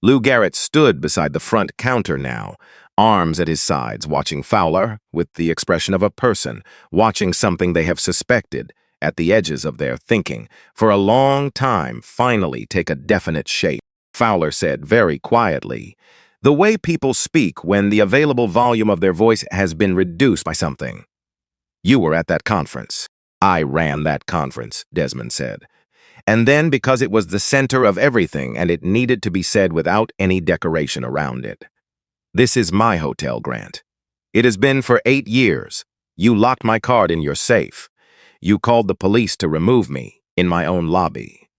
Lou Garrett stood beside the front counter now, arms at his sides, watching Fowler with the expression of a person, watching something they have suspected, at the edges of their thinking, for a long time finally take a definite shape. Fowler said very quietly, "The way people speak when the available volume of their voice has been reduced by something. You were at that conference." "I ran that conference," Desmond said. "And then because it was the center of everything and it needed to be said without any decoration around it. This is my hotel, Grant. It has been for 8 years. You locked my card in your safe. You called the police to remove me in my own lobby."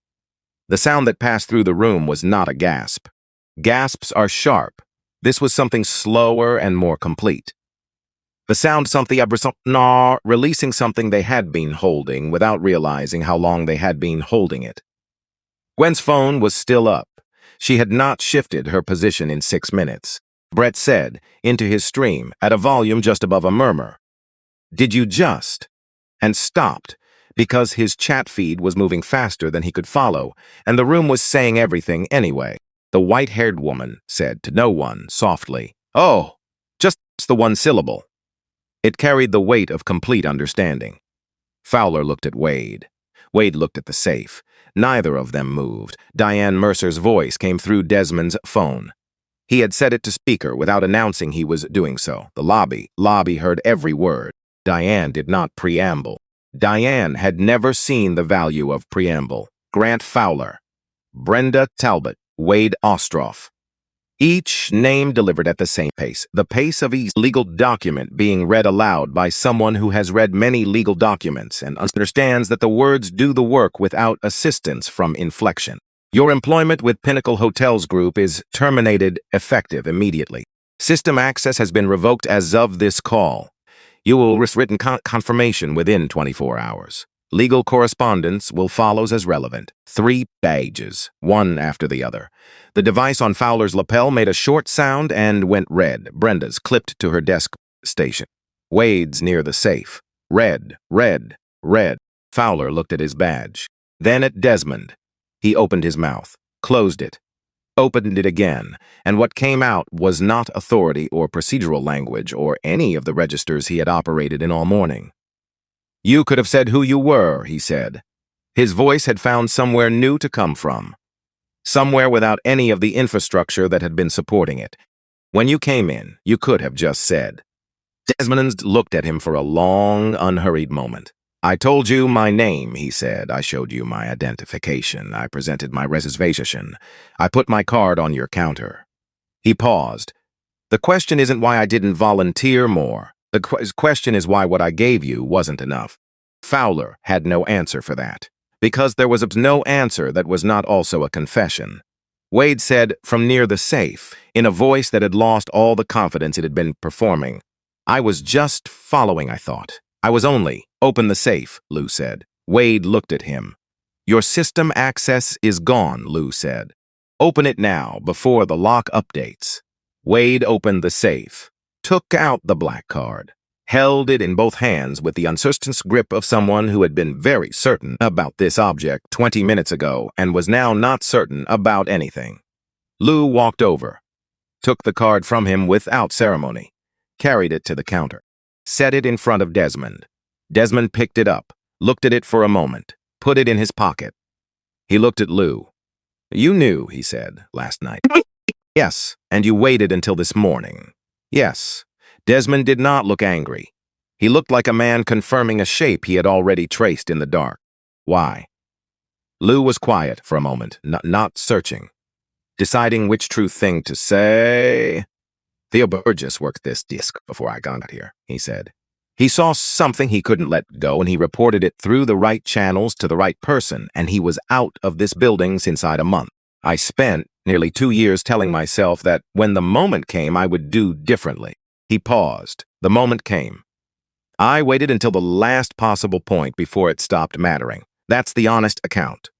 The sound that passed through the room was not a gasp. Gasps are sharp. This was something slower and more complete. The sound something releasing something they had been holding without realizing how long they had been holding it. Gwen's phone was still up. She had not shifted her position in 6 minutes. Brett said, into his stream, at a volume just above a murmur, "Did you just?" and stopped, because his chat feed was moving faster than he could follow, and the room was saying everything anyway. The white-haired woman said to no one, softly, "Oh, just the one syllable." It carried the weight of complete understanding. Fowler looked at Wade. Wade looked at the safe. Neither of them moved. Diane Mercer's voice came through Desmond's phone. He had set it to speaker without announcing he was doing so. The lobby heard every word. Diane did not preamble. Diane had never seen the value of preamble. Grant Fowler, Brenda Talbot, Wade Ostroff. Each name delivered at the same pace, the pace of each legal document being read aloud by someone who has read many legal documents and understands that the words do the work without assistance from inflection. Your employment with Pinnacle Hotels Group is terminated effective immediately. System access has been revoked as of this call. You will receive written confirmation within 24 hours. Legal correspondence will follow as relevant. 3 pages, one after the other. The device on Fowler's lapel made a short sound and went red. Brenda's clipped to her desk station. Wade's near the safe. Red, red, red. Fowler looked at his badge. Then at Desmond. He opened his mouth, closed it, opened it again, and what came out was not authority or procedural language or any of the registers he had operated in all morning. You could have said who you were, he said. His voice had found somewhere new to come from. Somewhere without any of the infrastructure that had been supporting it. When you came in, you could have just said. Desmond looked at him for a long, unhurried moment. I told you my name, he said. I showed you my identification. I presented my reservation. I put my card on your counter. He paused. The question isn't why I didn't volunteer more. The question is why what I gave you wasn't enough. Fowler had no answer for that, because there was no answer that was not also a confession. Wade said from near the safe, in a voice that had lost all the confidence it had been performing. I was just following, I thought. I was only. Open the safe, Lou said. Wade looked at him. Your system access is gone, Lou said. Open it now, before the lock updates. Wade opened the safe, took out the black card, held it in both hands with the uncertain grip of someone who had been very certain about this object 20 minutes ago and was now not certain about anything. Lou walked over, took the card from him without ceremony, carried it to the counter, set it in front of Desmond. Desmond picked it up, looked at it for a moment, put it in his pocket. He looked at Lou. You knew, he said, last night. Yes, and you waited until this morning. Yes. Desmond did not look angry. He looked like a man confirming a shape he had already traced in the dark. Why? Lou was quiet for a moment, not searching, deciding which true thing to say. Theo Burgess worked this disc before I got here, he said. He saw something he couldn't let go, and he reported it through the right channels to the right person, and he was out of this building since a month. I spent nearly 2 years telling myself that when the moment came, I would do differently. He paused. The moment came. I waited until the last possible point before it stopped mattering. That's the honest account.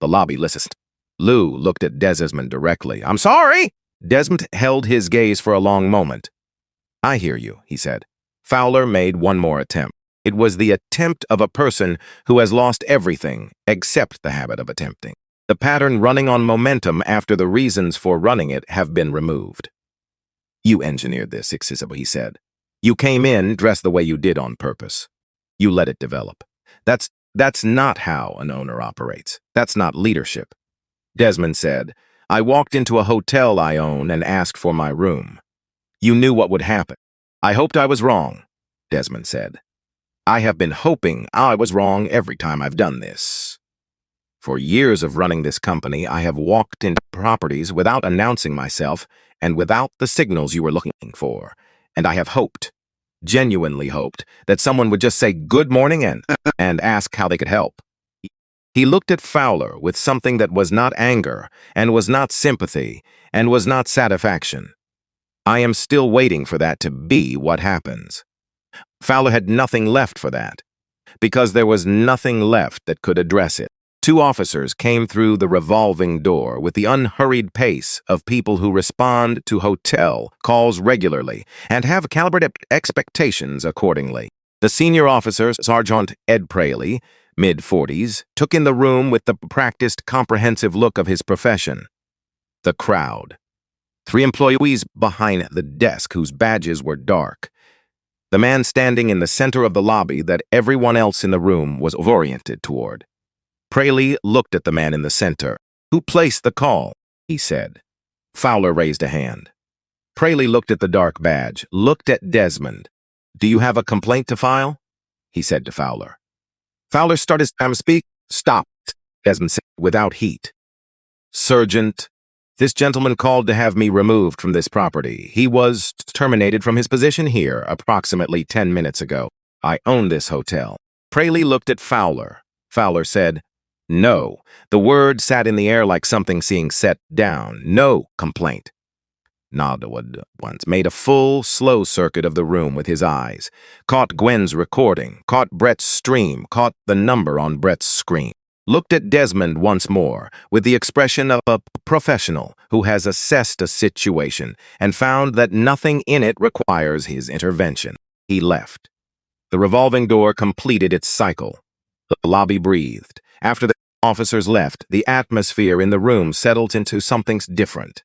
The lobby listened. Lou looked at Desmond directly. I'm sorry! Desmond held his gaze for a long moment. I hear you, he said. Fowler made one more attempt. It was the attempt of a person who has lost everything except the habit of attempting. The pattern running on momentum after the reasons for running it have been removed. You engineered this, he said. You came in dressed the way you did on purpose. You let it develop. That's not how an owner operates. That's not leadership. Desmond said, I walked into a hotel I own and asked for my room. You knew what would happen. I hoped I was wrong, Desmond said. I have been hoping I was wrong every time I've done this. For years of running this company, I have walked into properties without announcing myself and without the signals you were looking for. And I have hoped, genuinely hoped, that someone would just say good morning and ask how they could help. He looked at Fowler with something that was not anger and was not sympathy and was not satisfaction. I am still waiting for that to be what happens. Fowler had nothing left for that, because there was nothing left that could address it. 2 officers came through the revolving door with the unhurried pace of people who respond to hotel calls regularly and have calibrated expectations accordingly. The senior officer, Sergeant Ed Praley, mid-40s, took in the room with the practiced, comprehensive look of his profession. The crowd. 3 employees behind the desk whose badges were dark. The man standing in the center of the lobby that everyone else in the room was oriented toward. Praley looked at the man in the center. Who placed the call? He said. Fowler raised a hand. Praley looked at the dark badge, looked at Desmond. Do you have a complaint to file? He said to Fowler. Fowler started to speak. Stop, Desmond said without heat. Sergeant, this gentleman called to have me removed from this property. He was terminated from his position here approximately 10 minutes ago. I own this hotel. Praley looked at Fowler. Fowler said, no. The word sat in the air like something being set down. No complaint. Nodwood once made a full, slow circuit of the room with his eyes, caught Gwen's recording, caught Brett's stream, caught the number on Brett's screen, looked at Desmond once more with the expression of a professional who has assessed a situation and found that nothing in it requires his intervention. He left. The revolving door completed its cycle. The lobby breathed. After the officers left, the atmosphere in the room settled into something different.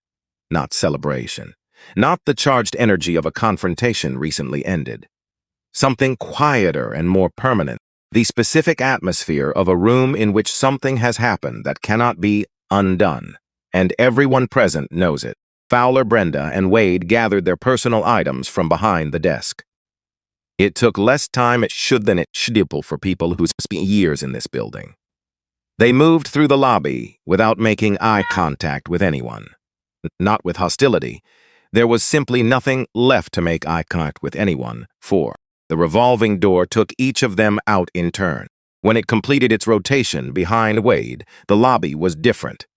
Not celebration. Not the charged energy of a confrontation recently ended. Something quieter and more permanent. The specific atmosphere of a room in which something has happened that cannot be undone. And everyone present knows it. Fowler, Brenda, and Wade gathered their personal items from behind the desk. It took less time than it should for people who spent years in this building. They moved through the lobby without making eye contact with anyone. Not with hostility. There was simply nothing left to make eye contact with anyone for. The revolving door took each of them out in turn. When it completed its rotation behind Wade, the lobby was different.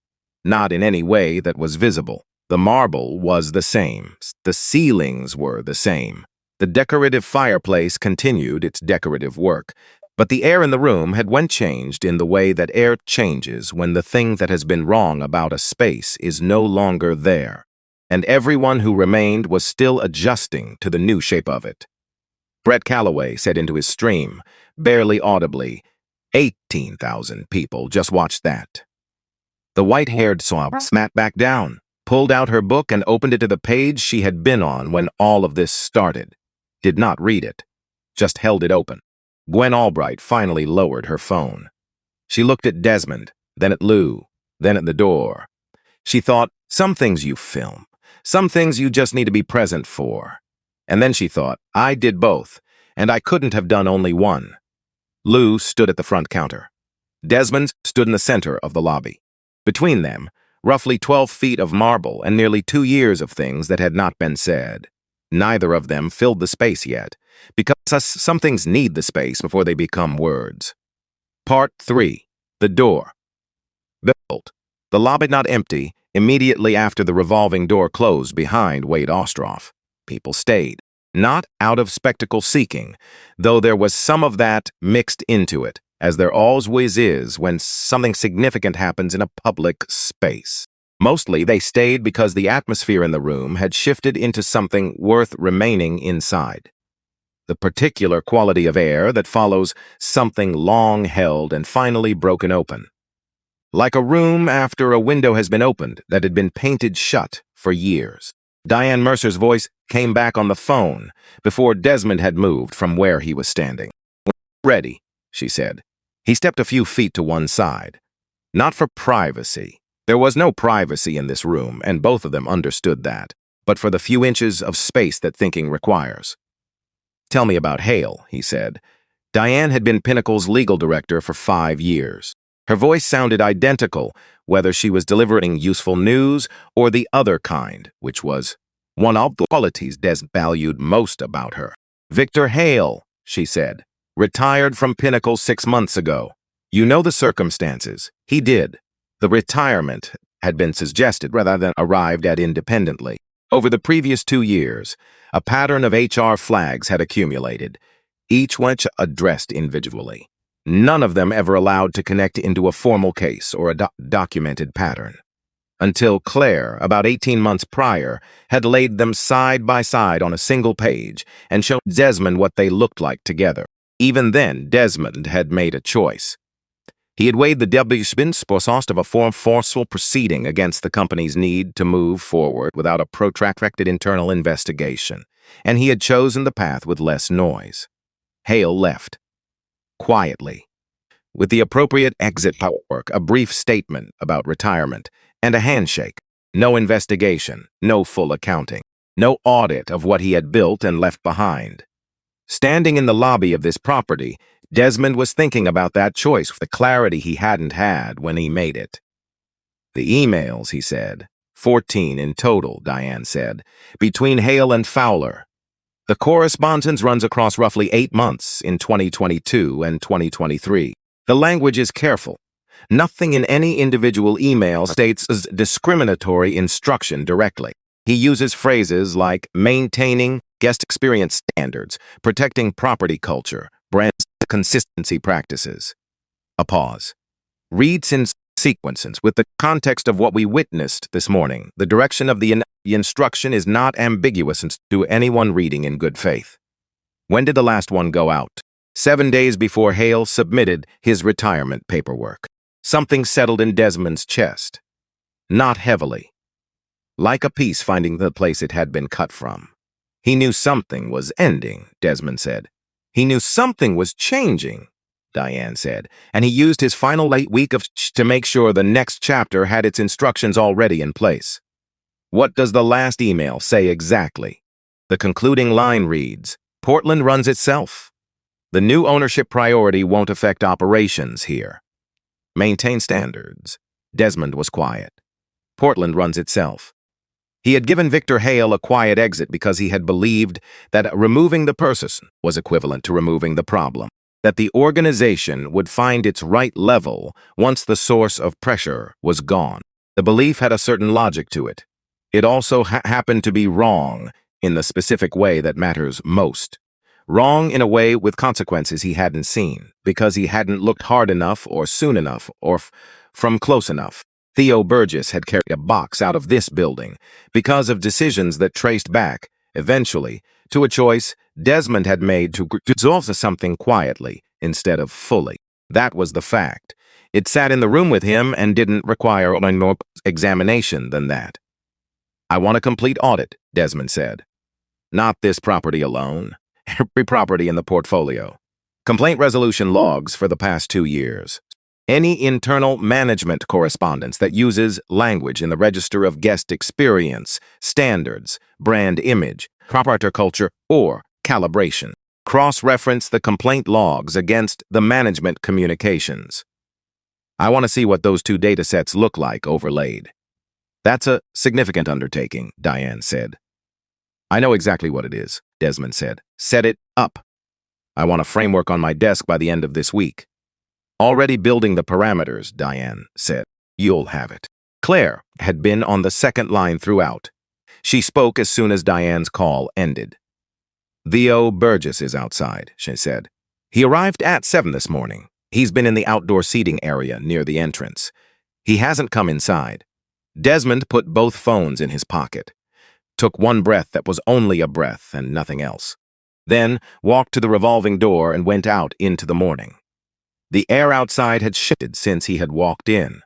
Not in any way that was visible. The marble was the same. The ceilings were the same. The decorative fireplace continued its decorative work. But the air in the room had changed in the way that air changes when the thing that has been wrong about a space is no longer there, and everyone who remained was still adjusting to the new shape of it. Brett Calloway said into his stream, barely audibly, 18,000 people just watched that. The white-haired swab sat back down, pulled out her book and opened it to the page she had been on when all of this started. Did not read it, just held it open. Gwen Albright finally lowered her phone. She looked at Desmond, then at Lou, then at the door. She thought, some things you film, some things you just need to be present for. And then she thought, I did both, and I couldn't have done only one. Lou stood at the front counter. Desmond stood in the center of the lobby. Between them, roughly 12 feet of marble and nearly 2 years of things that had not been said. Neither of them filled the space yet, because some things need the space before they become words. Part 3. The door. Built. The lobby not empty, immediately after the revolving door closed behind Wade Ostroff. People stayed, not out of spectacle seeking, though there was some of that mixed into it, as there always is when something significant happens in a public space. Mostly they stayed because the atmosphere in the room had shifted into something worth remaining inside. The particular quality of air that follows something long held and finally broken open. Like a room after a window has been opened that had been painted shut for years. Diane Mercer's voice came back on the phone before Desmond had moved from where he was standing. Ready, she said. He stepped a few feet to one side. Not for privacy. There was no privacy in this room, and both of them understood that, but for the few inches of space that thinking requires. Tell me about Hale, he said. Diane had been Pinnacle's legal director for 5 years. Her voice sounded identical, whether she was delivering useful news or the other kind, which was one of the qualities Des valued most about her. Victor Hale, she said, retired from Pinnacle 6 months ago. You know the circumstances. He did. The retirement had been suggested rather than arrived at independently. Over the previous 2 years, a pattern of HR flags had accumulated, each one addressed individually. None of them ever allowed to connect into a formal case or a documented pattern. Until Claire, about 18 months prior, had laid them side by side on a single page and shown Desmond what they looked like together. Even then, Desmond had made a choice. He had weighed the cost of a forceful proceeding against the company's need to move forward without a protracted internal investigation, and he had chosen the path with less noise. Hale left. Quietly. With the appropriate exit paperwork, a brief statement about retirement, and a handshake. No investigation, no full accounting, no audit of what he had built and left behind. Standing in the lobby of this property, Desmond was thinking about that choice with the clarity he hadn't had when he made it. The emails, he said. 14 in total, Diane said, between Hale and Fowler. The correspondence runs across roughly 8 months in 2022 and 2023. The language is careful. Nothing in any individual email states as discriminatory instruction directly. He uses phrases like maintaining guest experience standards, protecting property culture, brand consistency practices. A pause. Reads in sequences with the context of what we witnessed this morning. The direction of the instruction is not ambiguous to anyone reading in good faith. When did the last one go out? 7 days before Hale submitted his retirement paperwork. Something settled in Desmond's chest. Not heavily. Like a piece finding the place it had been cut from. He knew something was ending, Desmond said. He knew something was changing, Diane said, and he used his final late week to make sure the next chapter had its instructions already in place. What does the last email say exactly? The concluding line reads, Portland runs itself. The new ownership priority won't affect operations here. Maintain standards. Desmond was quiet. Portland runs itself. He had given Victor Hale a quiet exit because he had believed that removing the person was equivalent to removing the problem, that the organization would find its right level once the source of pressure was gone. The belief had a certain logic to it. It also happened to be wrong in the specific way that matters most. Wrong in a way with consequences he hadn't seen, because he hadn't looked hard enough or soon enough or from close enough. Theo Burgess had carried a box out of this building because of decisions that traced back, eventually, to a choice Desmond had made to resolve something quietly instead of fully. That was the fact. It sat in the room with him and didn't require a more examination than that. I want a complete audit, Desmond said. Not this property alone. Every property in the portfolio. Complaint resolution logs for the past 2 years. Any internal management correspondence that uses language in the register of guest experience, standards, brand image, proprietor culture, or calibration. Cross-reference the complaint logs against the management communications. I want to see what those 2 data sets look like overlaid. That's a significant undertaking, Diane said. I know exactly what it is, Desmond said. Set it up. I want a framework on my desk by the end of this week. Already building the parameters, Diane said. You'll have it. Claire had been on the second line throughout. She spoke as soon as Diane's call ended. Theo Burgess is outside, she said. He arrived at 7 this morning. He's been in the outdoor seating area near the entrance. He hasn't come inside. Desmond put both phones in his pocket. Took one breath that was only a breath and nothing else. Then walked to the revolving door and went out into the morning. The air outside had shifted since he had walked in.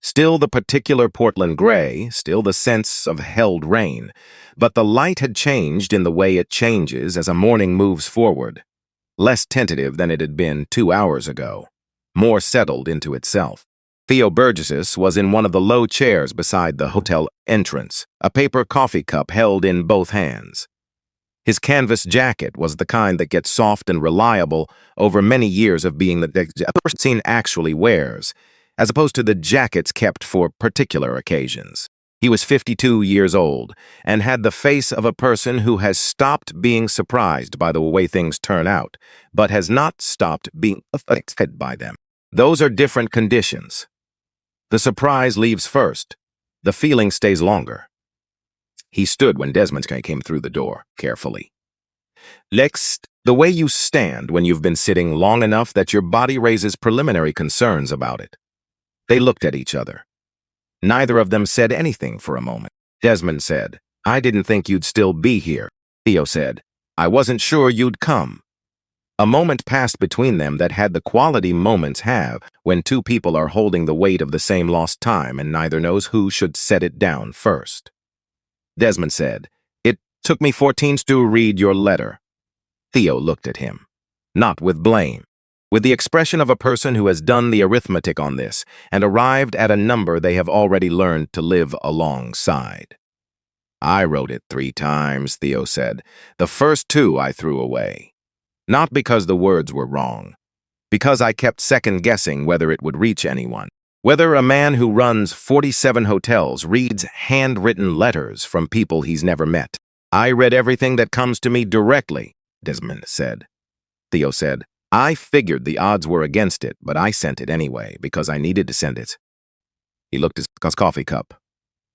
Still the particular Portland gray, still the sense of held rain, but the light had changed in the way it changes as a morning moves forward. Less tentative than it had been 2 hours ago. More settled into itself. Theo Burgess was in one of the low chairs beside the hotel entrance, a paper coffee cup held in both hands. His canvas jacket was the kind that gets soft and reliable over many years of being the person actually wears, as opposed to the jackets kept for particular occasions. He was 52 years old and had the face of a person who has stopped being surprised by the way things turn out, but has not stopped being affected by them. Those are different conditions. The surprise leaves first. The feeling stays longer. He stood when Desmond came through the door, carefully. Lex, the way you stand when you've been sitting long enough that your body raises preliminary concerns about it. They looked at each other. Neither of them said anything for a moment. Desmond said, I didn't think you'd still be here. Theo said, I wasn't sure you'd come. A moment passed between them that had the quality moments have when 2 people are holding the weight of the same lost time and neither knows who should set it down first. Desmond said, It took me 14 to read your letter. Theo looked at him, not with blame, with the expression of a person who has done the arithmetic on this and arrived at a number they have already learned to live alongside. I wrote it 3 times, Theo said. The first 2 I threw away. Not because the words were wrong, Because I kept second-guessing whether it would reach anyone. Whether a man who runs 47 hotels reads handwritten letters from people he's never met. I read everything that comes to me directly, Desmond said. Theo said, I figured the odds were against it, but I sent it anyway because I needed to send it. He looked at his coffee cup.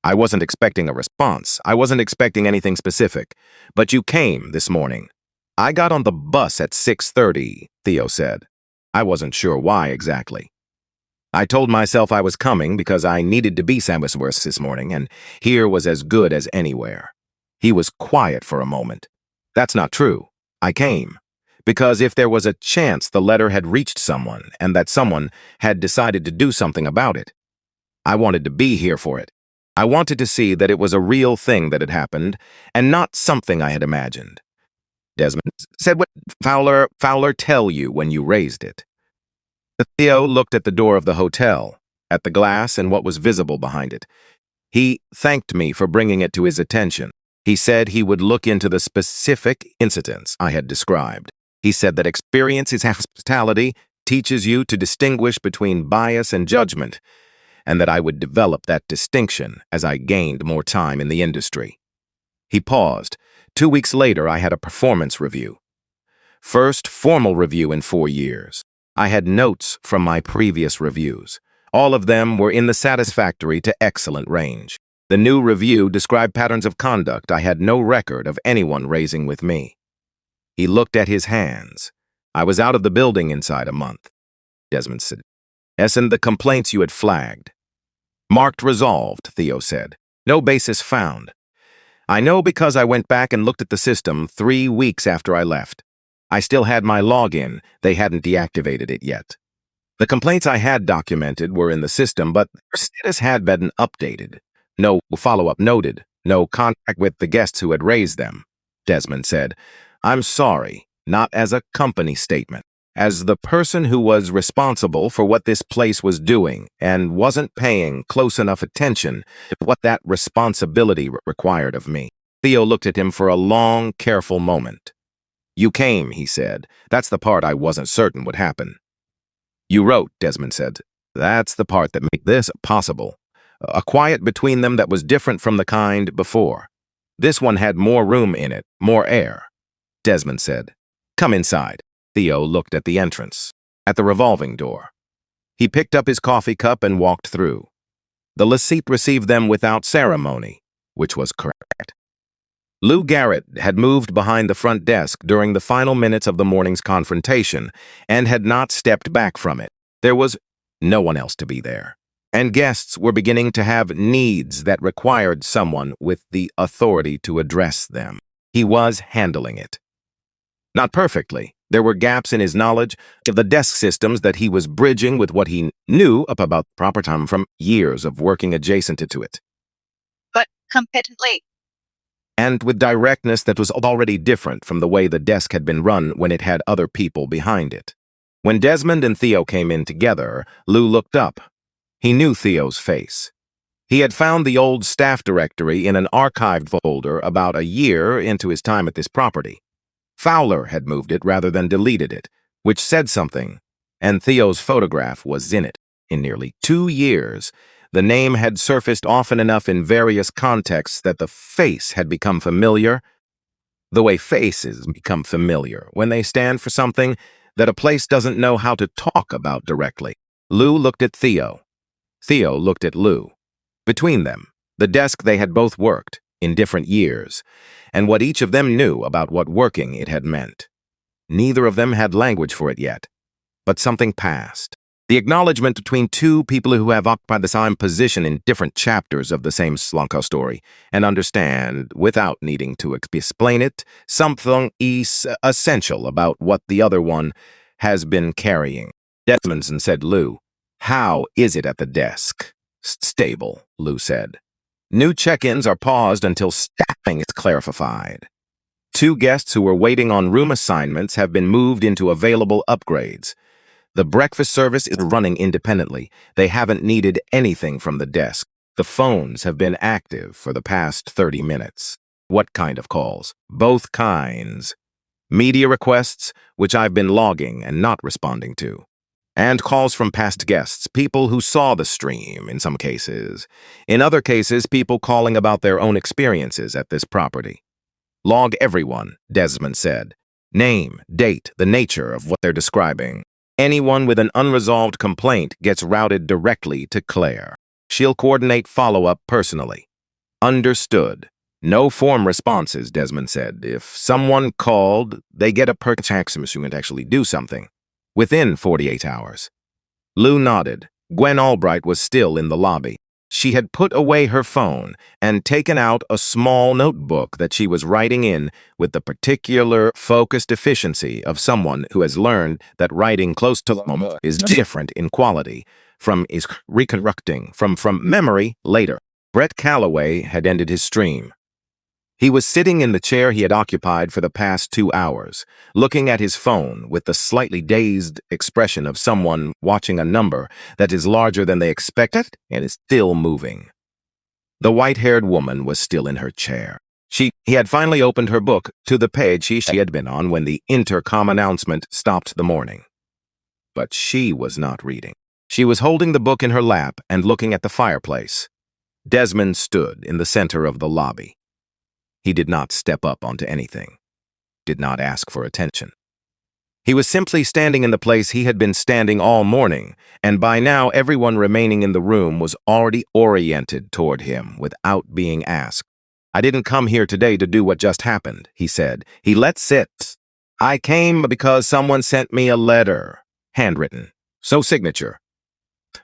I wasn't expecting a response. I wasn't expecting anything specific. But you came this morning. I got on the bus at 6:30, Theo said. I wasn't sure why exactly. I told myself I was coming because I needed to be somewhere this morning, and here was as good as anywhere. He was quiet for a moment. That's not true. I came. Because if there was a chance the letter had reached someone and that someone had decided to do something about it, I wanted to be here for it. I wanted to see that it was a real thing that had happened and not something I had imagined. Desmond said, what Fowler tell you when you raised it? Theo looked at the door of the hotel, at the glass and what was visible behind it. He thanked me for bringing it to his attention. He said he would look into the specific incidents I had described. He said that experience is hospitality, teaches you to distinguish between bias and judgment, and that I would develop that distinction as I gained more time in the industry. He paused. 2 weeks later, I had a performance review. First formal review in 4 years. I had notes from my previous reviews. All of them were in the satisfactory to excellent range. The new review described patterns of conduct I had no record of anyone raising with me. He looked at his hands. I was out of the building inside a month. Desmond said, and the complaints you had flagged. Marked resolved, Theo said. No basis found. I know because I went back and looked at the system 3 weeks after I left. I still had my login. They hadn't deactivated it yet. The complaints I had documented were in the system, but their status had been updated. No follow-up noted. No contact with the guests who had raised them. Desmond said, I'm sorry, not as a company statement. As the person who was responsible for what this place was doing and wasn't paying close enough attention to what that responsibility required of me. Theo looked at him for a long, careful moment. You came, he said. That's the part I wasn't certain would happen. You wrote, Desmond said. That's the part that made this possible. A quiet between them that was different from the kind before. This one had more room in it, more air. Desmond said, Come inside. Theo looked at the entrance, at the revolving door. He picked up his coffee cup and walked through. The lessee received them without ceremony, which was correct. Lou Garrett had moved behind the front desk during the final minutes of the morning's confrontation and had not stepped back from it. There was no one else to be there, and guests were beginning to have needs that required someone with the authority to address them. He was handling it. Not perfectly. There were gaps in his knowledge of the desk systems that he was bridging with what he knew about the proper time from years of working adjacent to it. But competently. And with directness that was already different from the way the desk had been run when it had other people behind it. When Desmond and Theo came in together, Lou looked up. He knew Theo's face. He had found the old staff directory in an archived folder about a year into his time at this property. Fowler had moved it rather than deleted it, which said something, and Theo's photograph was in it. In nearly 2 years, the name had surfaced often enough in various contexts that the face had become familiar, the way faces become familiar when they stand for something that a place doesn't know how to talk about directly. Lou looked at Theo. Theo looked at Lou. Between them, the desk they had both worked, in different years, and what each of them knew about what working it had meant. Neither of them had language for it yet, but something passed. The acknowledgement between two people who have occupied the same position in different chapters of the same slunko story, and understand, without needing to explain it, something is essential about what the other one has been carrying. Desmond said, Lou, how is it at the desk? Stable, Lou said. New check-ins are paused until staffing is clarified. 2 guests who were waiting on room assignments have been moved into available upgrades. The breakfast service is running independently. They haven't needed anything from the desk. The phones have been active for the past 30 minutes. What kind of calls? Both kinds. media requests, which I've been logging and not responding to, and calls from past guests, people who saw the stream in some cases. In other cases, people calling about their own experiences at this property. Log everyone, Desmond said. Name, date, the nature of what they're describing. Anyone with an unresolved complaint gets routed directly to Claire. She'll coordinate follow-up personally. Understood. No form responses, Desmond said. If someone called, they get a perchance to actually do something. Within 48 hours. Lou nodded. Gwen Albright was still in the lobby. She had put away her phone and taken out a small notebook that she was writing in with the particular focused efficiency of someone who has learned that writing close to the moment is different in quality from is reconstructing from memory later. Brett Calloway had ended his stream. He was sitting in the chair he had occupied for the past 2 hours, looking at his phone with the slightly dazed expression of someone watching a number that is larger than they expected and is still moving. The white-haired woman was still in her chair. He had finally opened her book to the page she had been on when the intercom announcement stopped the morning. But she was not reading. She was holding the book in her lap and looking at the fireplace. Desmond stood in the center of the lobby. He did not step up onto anything, did not ask for attention. He was simply standing in the place he had been standing all morning, and by now everyone remaining in the room was already oriented toward him without being asked. I didn't come here today to do what just happened, he said. He let sit. I came because someone sent me a letter, handwritten, so signature.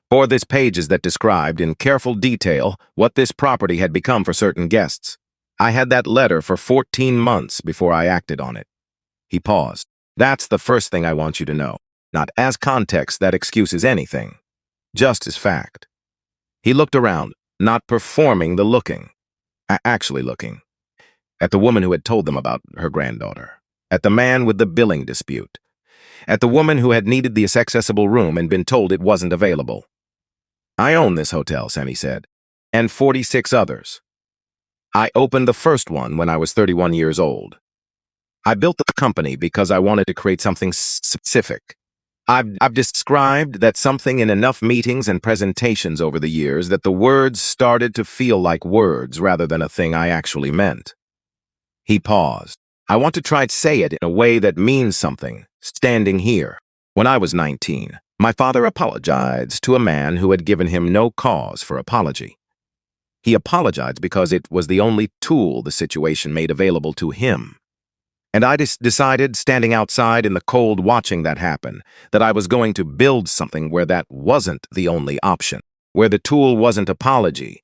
For this pages that described in careful detail what this property had become for certain guests. I had that letter for 14 months before I acted on it. He paused. That's the first thing I want you to know. Not as context that excuses anything. Just as fact. He looked around, not performing the looking. Actually looking. At the woman who had told them about her granddaughter. At the man with the billing dispute. At the woman who had needed the accessible room and been told it wasn't available. I own this hotel, Sammy said. And 46 others. I opened the first one when I was 31 years old. I built the company because I wanted to create something specific. I've described that something in enough meetings and presentations over the years that the words started to feel like words rather than a thing I actually meant. He paused. I want to try to say it in a way that means something, standing here. When I was 19, my father apologized to a man who had given him no cause for apology. He apologized because it was the only tool the situation made available to him. And I decided, standing outside in the cold watching that happen, that I was going to build something where that wasn't the only option, where the tool wasn't apology,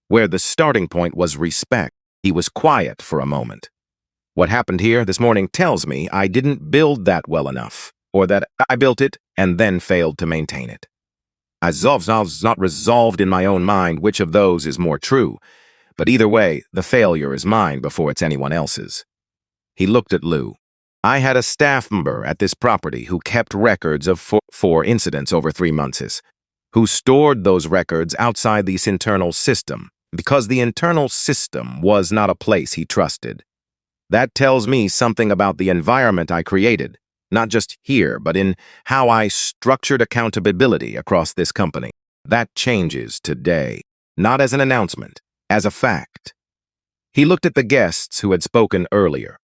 where the starting point was respect. He was quiet for a moment. What happened here this morning tells me I didn't build that well enough, or that I built it and then failed to maintain it. I've not resolved in my own mind which of those is more true, but either way, the failure is mine before it's anyone else's. He looked at Lou. I had a staff member at this property who kept records of four incidents over 3 months, who stored those records outside this internal system, because the internal system was not a place he trusted. That tells me something about the environment I created. Not just here, but in how I structured accountability across this company. That changes today, not as an announcement, as a fact. He looked at the guests who had spoken earlier.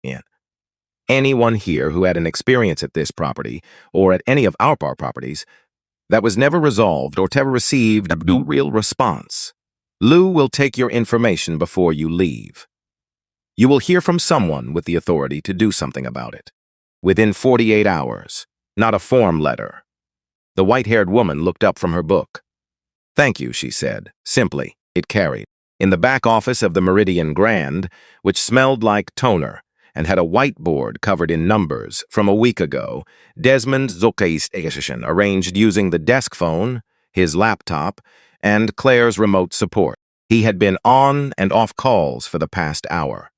Anyone here who had an experience at this property, or at any of our properties, that was never resolved or ever received a real response. Lou will take your information before you leave. You will hear from someone with the authority to do something about it. Within 48 hours, not a form letter. The white-haired woman looked up from her book. Thank you, she said. Simply, it carried. In the back office of the Meridian Grand, which smelled like toner and had a whiteboard covered in numbers from a week ago, Desmond Zulkeistation arranged using the desk phone, his laptop, and Claire's remote support. He had been on and off calls for the past hour.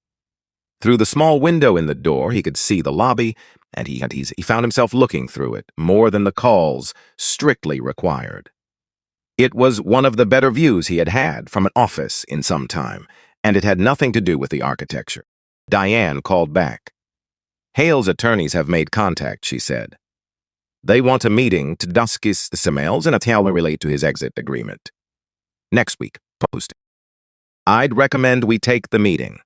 Through the small window in the door, he could see the lobby, and he found himself looking through it more than the calls strictly required. It was one of the better views he had had from an office in some time, and it had nothing to do with the architecture. Diane called back. Hale's attorneys have made contact, she said. They want a meeting to discuss the emails and how they relate to his exit agreement. Next week, post. I'd recommend we take the meeting.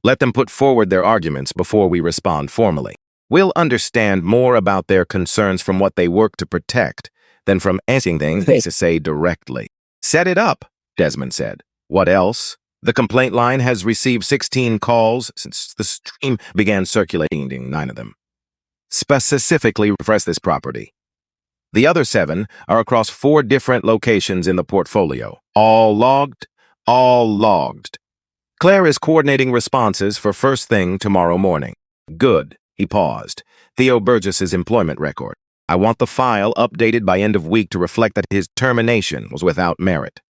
Let them put forward their arguments before we respond formally. We'll understand more about their concerns from what they work to protect than from anything they say directly. Set it up, Desmond said. What else? The complaint line has received 16 calls since the stream began circulating, 9 of them. Specifically refresh this property. The other 7 are across 4 different locations in the portfolio. All logged. Claire is coordinating responses for first thing tomorrow morning. Good. He paused. Theo Burgess's employment record. I want the file updated by end of week to reflect that his termination was without merit.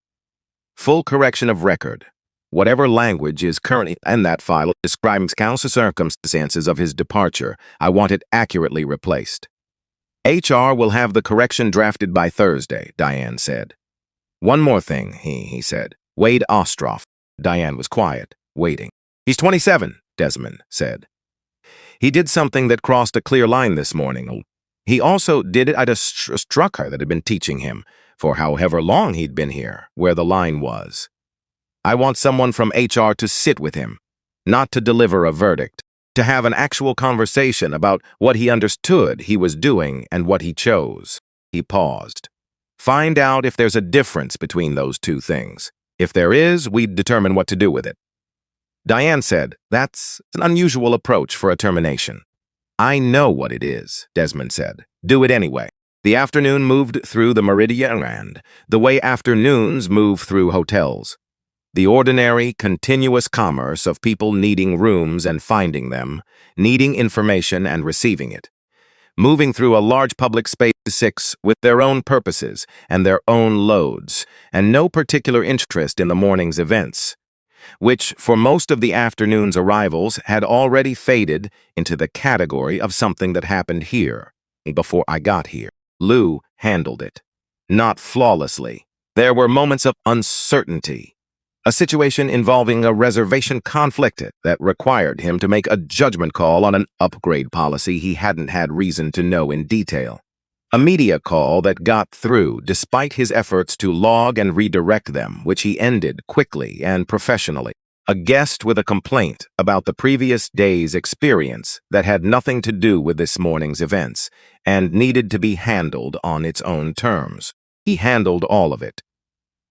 Full correction of record. Whatever language is currently in that file describing countless circumstances of his departure, I want it accurately replaced. HR will have the correction drafted by Thursday, Diane said. One more thing, he said. Wade Ostroff. Diane was quiet, waiting. He's 27, Desmond said. He did something that crossed a clear line this morning. He also did it at a structure that had been teaching him for however long he'd been here, where the line was. I want someone from HR to sit with him, not to deliver a verdict, to have an actual conversation about what he understood he was doing and what he chose. He paused. Find out if there's a difference between those two things. If there is, we'd determine what to do with it. Diane said, that's an unusual approach for a termination. I know what it is, Desmond said. Do it anyway. The afternoon moved through the Meridian, the way afternoons move through hotels. The ordinary, continuous commerce of people needing rooms and finding them, needing information and receiving it. Moving through a large public space 6 with their own purposes and their own loads, and no particular interest in the morning's events, which, for most of the afternoon's arrivals, had already faded into the category of something that happened here, before I got here. Lou handled it. Not flawlessly. There were moments of uncertainty. A situation involving a reservation conflict that required him to make a judgment call on an upgrade policy he hadn't had reason to know in detail. A media call that got through despite his efforts to log and redirect them, which he ended quickly and professionally. A guest with a complaint about the previous day's experience that had nothing to do with this morning's events and needed to be handled on its own terms. He handled all of it.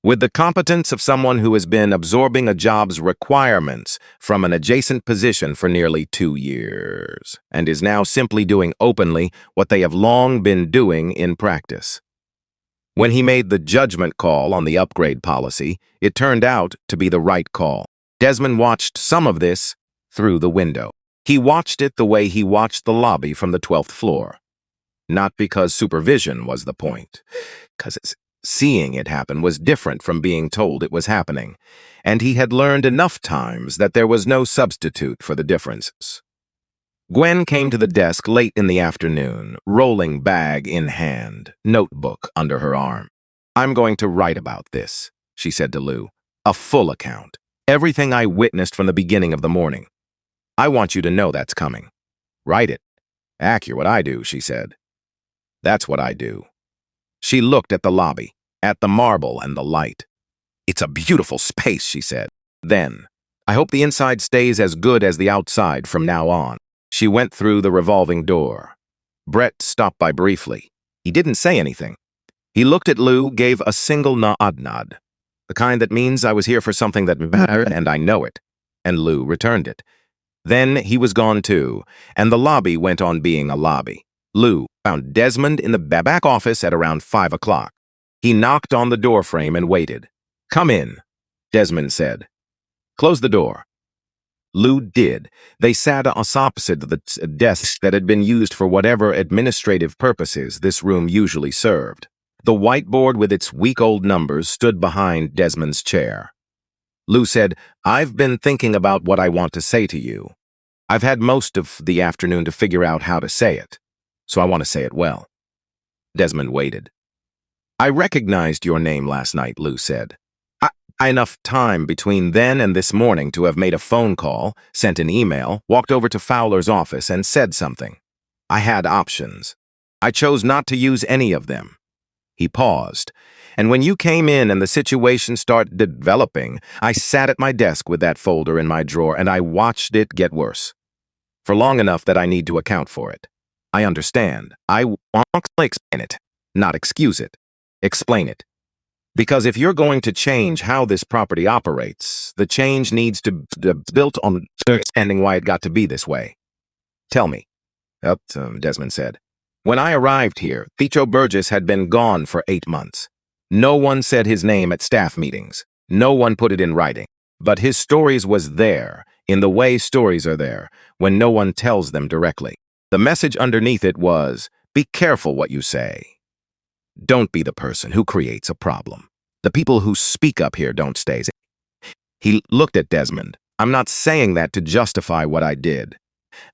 With the competence of someone who has been absorbing a job's requirements from an adjacent position for nearly 2 years, and is now simply doing openly what they have long been doing in practice. When he made the judgment call on the upgrade policy, it turned out to be the right call. Desmond watched some of this through the window. He watched it the way he watched the lobby from the 12th floor. Not because supervision was the point, because seeing it happen was different from being told it was happening, and he had learned enough times that there was no substitute for the differences. Gwen came to the desk late in the afternoon, rolling bag in hand, notebook under her arm. I'm going to write about this, she said to Lou. A full account. Everything I witnessed from the beginning of the morning. I want you to know that's coming. Write it. Accurate what I do, she said. That's what I do. She looked at the lobby, at the marble and the light. It's a beautiful space, she said. Then, I hope the inside stays as good as the outside from now on. She went through the revolving door. Brett stopped by briefly. He didn't say anything. He looked at Lou, gave a single nod. The kind that means I was here for something that mattered and I know it. And Lou returned it. Then he was gone too, and the lobby went on being a lobby. Lou found Desmond in the back office at around 5 o'clock. He knocked on the doorframe and waited. Come in, Desmond said. Close the door. Lou did. They sat opposite the desk that had been used for whatever administrative purposes this room usually served. The whiteboard with its week-old numbers stood behind Desmond's chair. Lou said, I've been thinking about what I want to say to you. I've had most of the afternoon to figure out how to say it, so I want to say it well. Desmond waited. I recognized your name last night, Lou said. Enough time between then and this morning to have made a phone call, sent an email, walked over to Fowler's office and said something. I had options. I chose not to use any of them. He paused. And when you came in and the situation started developing, I sat at my desk with that folder in my drawer and I watched it get worse. For long enough that I need to account for it. I understand. I want to explain it, not excuse it. Explain it. Because if you're going to change how this property operates, the change needs to be built on understanding why it got to be this way. Tell me, Desmond said. When I arrived here, Theo Burgess had been gone for 8 months. No one said his name at staff meetings. No one put it in writing. But his stories was there, in the way stories are there, when no one tells them directly. The message underneath it was, be careful what you say. Don't be the person who creates a problem. The people who speak up here don't stay. He looked at Desmond. I'm not saying that to justify what I did.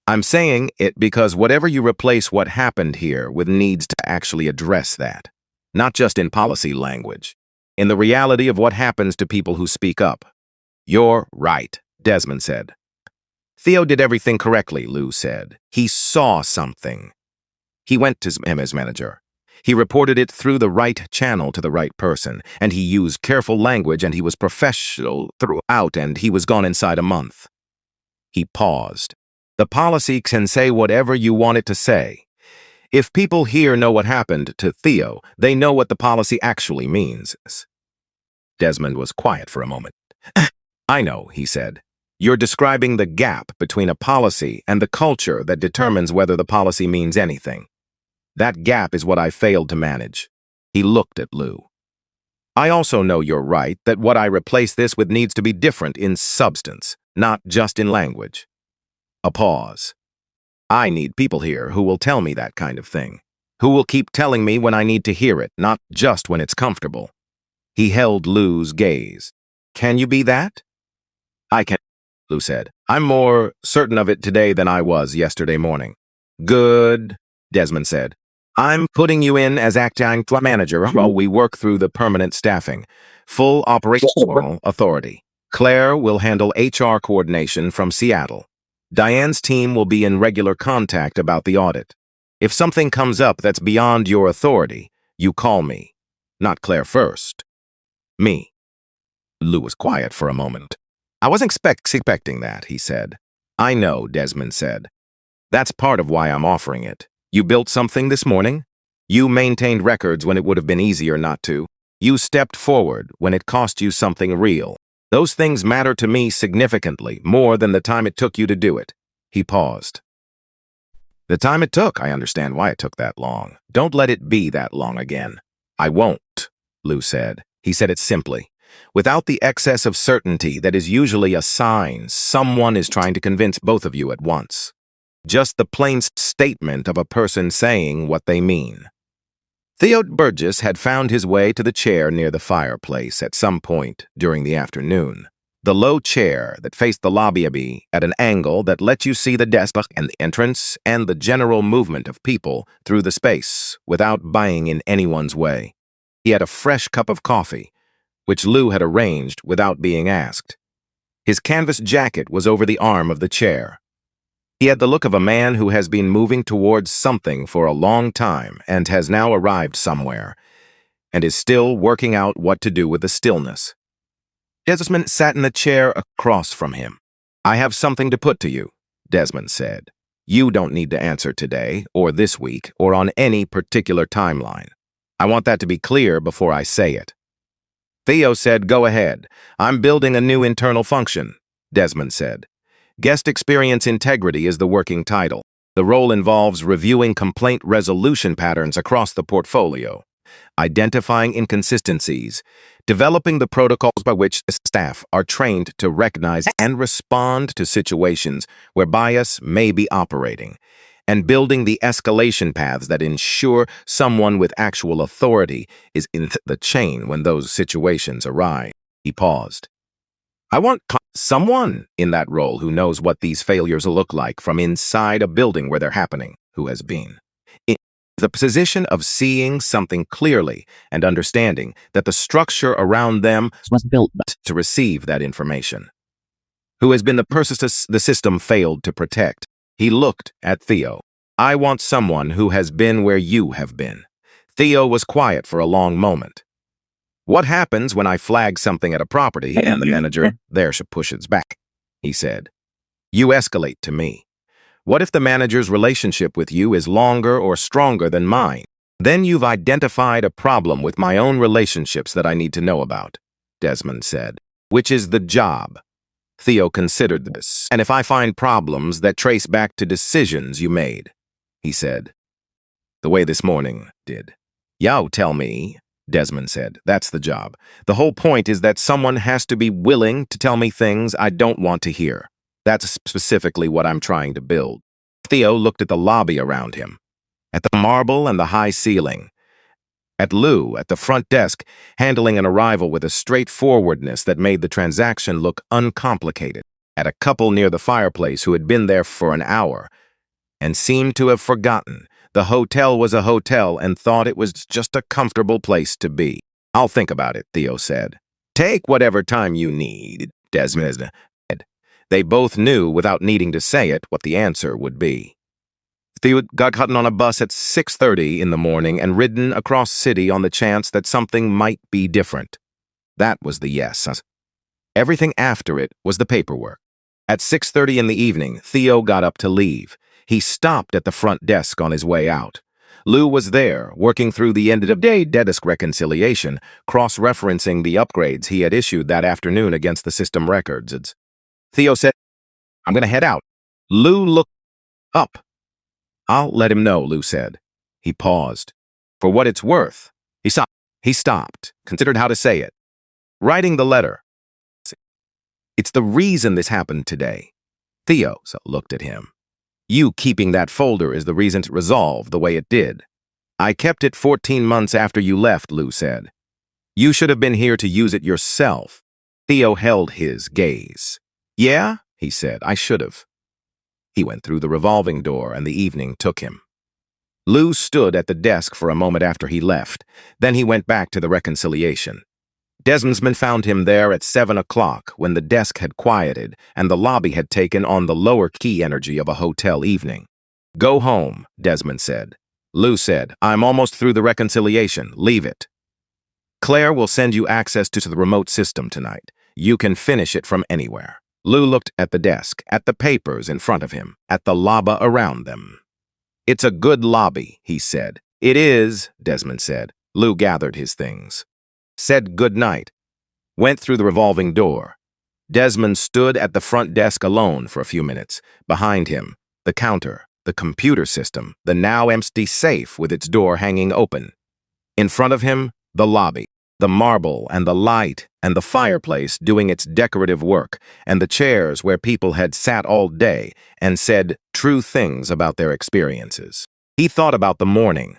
I'm saying it because whatever you replace what happened here with needs to actually address that. Not just in policy language. In the reality of what happens to people who speak up. You're right, Desmond said. Theo did everything correctly, Lou said. He saw something. He went to him as manager. He reported it through the right channel to the right person, and he used careful language, and he was professional throughout, and he was gone inside a month. He paused. The policy can say whatever you want it to say. If people here know what happened to Theo, they know what the policy actually means. Desmond was quiet for a moment. I know, he said. You're describing the gap between a policy and the culture that determines whether the policy means anything. That gap is what I failed to manage. He looked at Lou. I also know you're right that what I replace this with needs to be different in substance, not just in language. A pause. I need people here who will tell me that kind of thing, who will keep telling me when I need to hear it, not just when it's comfortable. He held Lou's gaze. Can you be that? I can, Lou said. I'm more certain of it today than I was yesterday morning. Good, Desmond said. I'm putting you in as acting manager while we work through the permanent staffing. Full operational authority. Claire will handle HR coordination from Seattle. Diane's team will be in regular contact about the audit. If something comes up that's beyond your authority, you call me. Not Claire first. Me. Lou was quiet for a moment. I wasn't expecting that, he said. I know, Desmond said. That's part of why I'm offering it. You built something this morning? You maintained records when it would have been easier not to. You stepped forward when it cost you something real. Those things matter to me significantly, more than the time it took you to do it. He paused. The time it took, I understand why it took that long. Don't let it be that long again. I won't, Lou said. He said it simply. Without the excess of certainty that is usually a sign someone is trying to convince both of you at once. Just the plain statement of a person saying what they mean. Theo Burgess had found his way to the chair near the fireplace at some point during the afternoon. The low chair that faced the lobby at an angle that let you see the desk and the entrance and the general movement of people through the space without buying in anyone's way. He had a fresh cup of coffee, which Lou had arranged without being asked. His canvas jacket was over the arm of the chair. He had the look of a man who has been moving towards something for a long time and has now arrived somewhere, and is still working out what to do with the stillness. Desmond sat in the chair across from him. I have something to put to you, Desmond said. You don't need to answer today, or this week, or on any particular timeline. I want that to be clear before I say it. Theo said, go ahead. I'm building a new internal function, Desmond said. Guest Experience Integrity is the working title. The role involves reviewing complaint resolution patterns across the portfolio, identifying inconsistencies, developing the protocols by which staff are trained to recognize and respond to situations where bias may be operating, and building the escalation paths that ensure someone with actual authority is in the chain when those situations arise. He paused. I want someone in that role who knows what these failures look like from inside a building where they're happening, who has been The position of seeing something clearly and understanding that the structure around them was built to receive that information. Who has been the person the system failed to protect. He looked at Theo. I want someone who has been where you have been. Theo was quiet for a long moment. What happens when I flag something at a property and the manager there pushes back? He said. You escalate to me. What if the manager's relationship with you is longer or stronger than mine? Then you've identified a problem with my own relationships that I need to know about, Desmond said. Which is the job. Theo considered this. And if I find problems that trace back to decisions you made, he said. The way this morning did. Yo, tell me, Desmond said. That's the job. The whole point is that someone has to be willing to tell me things I don't want to hear. That's specifically what I'm trying to build. Theo looked at the lobby around him, at the marble and the high ceiling, at Lou at the front desk, handling an arrival with a straightforwardness that made the transaction look uncomplicated, at a couple near the fireplace who had been there for an hour and seemed to have forgotten the hotel was a hotel and thought it was just a comfortable place to be. I'll think about it, Theo said. Take whatever time you need, Desmond said. They both knew, without needing to say it, what the answer would be. Theo got gotten on a bus at 6:30 in the morning and ridden across city on the chance that something might be different. That was the yes. Everything after it was the paperwork. At 6:30 in the evening, Theo got up to leave. He stopped at the front desk on his way out. Lou was there, working through the end-of-day desk reconciliation, cross-referencing the upgrades he had issued that afternoon against the system records. Theo said, I'm going to head out. Lou looked up. I'll let him know, Lou said. He paused. For what it's worth. He stopped, considered how to say it. Writing the letter. It's the reason this happened today. Theo looked at him. You keeping that folder is the reason it resolved the way it did. I kept it 14 months after you left, Lou said. You should have been here to use it yourself. Theo held his gaze. Yeah, he said, I should have. He went through the revolving door and the evening took him. Lou stood at the desk for a moment after he left. Then he went back to the reconciliation. Desmond found him there at 7 o'clock when the desk had quieted and the lobby had taken on the lower key energy of a hotel evening. Go home, Desmond said. Lou said, I'm almost through the reconciliation. Leave it. Claire will send you access to the remote system tonight. You can finish it from anywhere. Lou looked at the desk, at the papers in front of him, at the lobby around them. It's a good lobby, he said. It is, Desmond said. Lou gathered his things. Said good night. Went through the revolving door. Desmond stood at the front desk alone for a few minutes. Behind him, the counter, the computer system, the now empty safe with its door hanging open. In front of him, the lobby. The marble and the light and the fireplace doing its decorative work, and the chairs where people had sat all day and said true things about their experiences. He thought about the morning,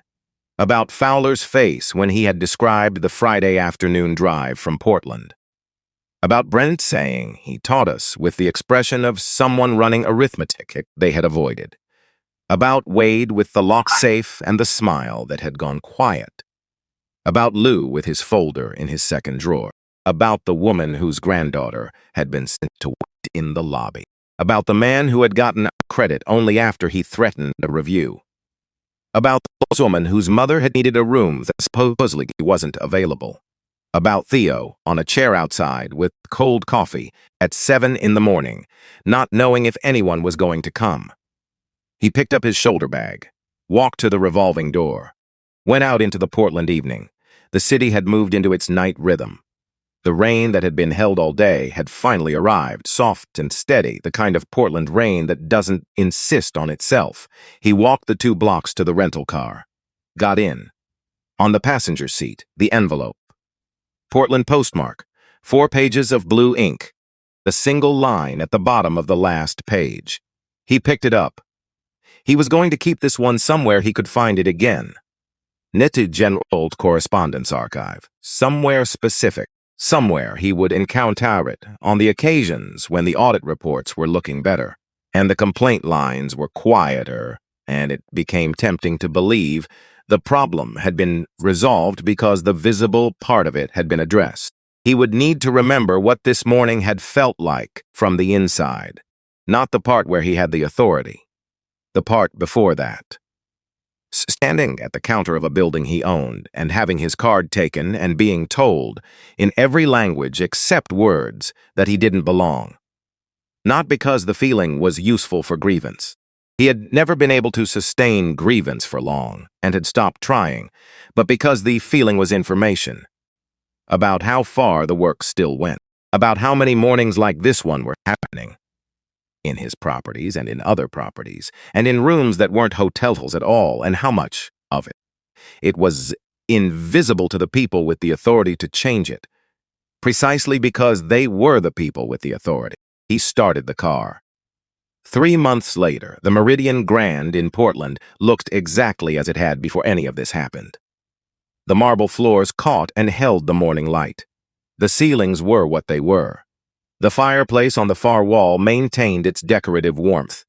about Fowler's face when he had described the Friday afternoon drive from Portland, about Brent saying he taught us with the expression of someone running arithmetic they had avoided, about Wade with the locked safe and the smile that had gone quiet, about Lou with his folder in his second drawer, about the woman whose granddaughter had been sent to wait in the lobby, about the man who had gotten credit only after he threatened a review, about the woman whose mother had needed a room that supposedly wasn't available, about Theo on a chair outside with cold coffee at 7 in the morning, not knowing if anyone was going to come. He picked up his shoulder bag, walked to the revolving door, went out into the Portland evening. The city had moved into its night rhythm. The rain that had been held all day had finally arrived, soft and steady, the kind of Portland rain that doesn't insist on itself. He walked the 2 blocks to the rental car, got in. On the passenger seat, the envelope. Portland postmark, 4 pages of blue ink, a single line at the bottom of the last page. He picked it up. He was going to keep this one somewhere he could find it again. Knitted General Old Correspondence Archive. Somewhere specific. Somewhere he would encounter it on the occasions when the audit reports were looking better, and the complaint lines were quieter, and it became tempting to believe The problem had been resolved because the visible part of it had been addressed. He would need to remember what this morning had felt like from the inside, not the part where he had the authority, the part before that. Standing at the counter of a building he owned and having his card taken and being told, in every language except words, that he didn't belong. Not because the feeling was useful for grievance. He had never been able to sustain grievance for long and had stopped trying, but because the feeling was information about how far the work still went, about how many mornings like this one were happening in his properties and in other properties, and in rooms that weren't hotels at all, and how much of it. It was invisible to the people with the authority to change it, precisely because they were the people with the authority. He started the car. 3 months later, the Meridian Grand in Portland looked exactly as it had before any of this happened. The marble floors caught and held the morning light. The ceilings were what they were. The fireplace on the far wall maintained its decorative warmth.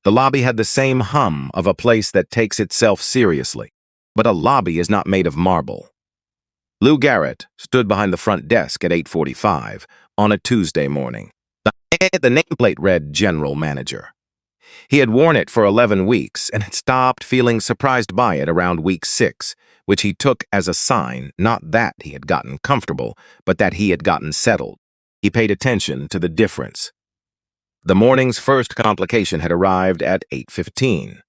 The lobby had the same hum of a place that takes itself seriously, but a lobby is not made of marble. Lou Garrett stood behind the front desk at 8:45 on a Tuesday morning. The nameplate read General Manager. He had worn it for 11 weeks and had stopped feeling surprised by it around week 6, which he took as a sign not that he had gotten comfortable, but that he had gotten settled. He paid attention to the difference. The morning's first complication had arrived at 8:15.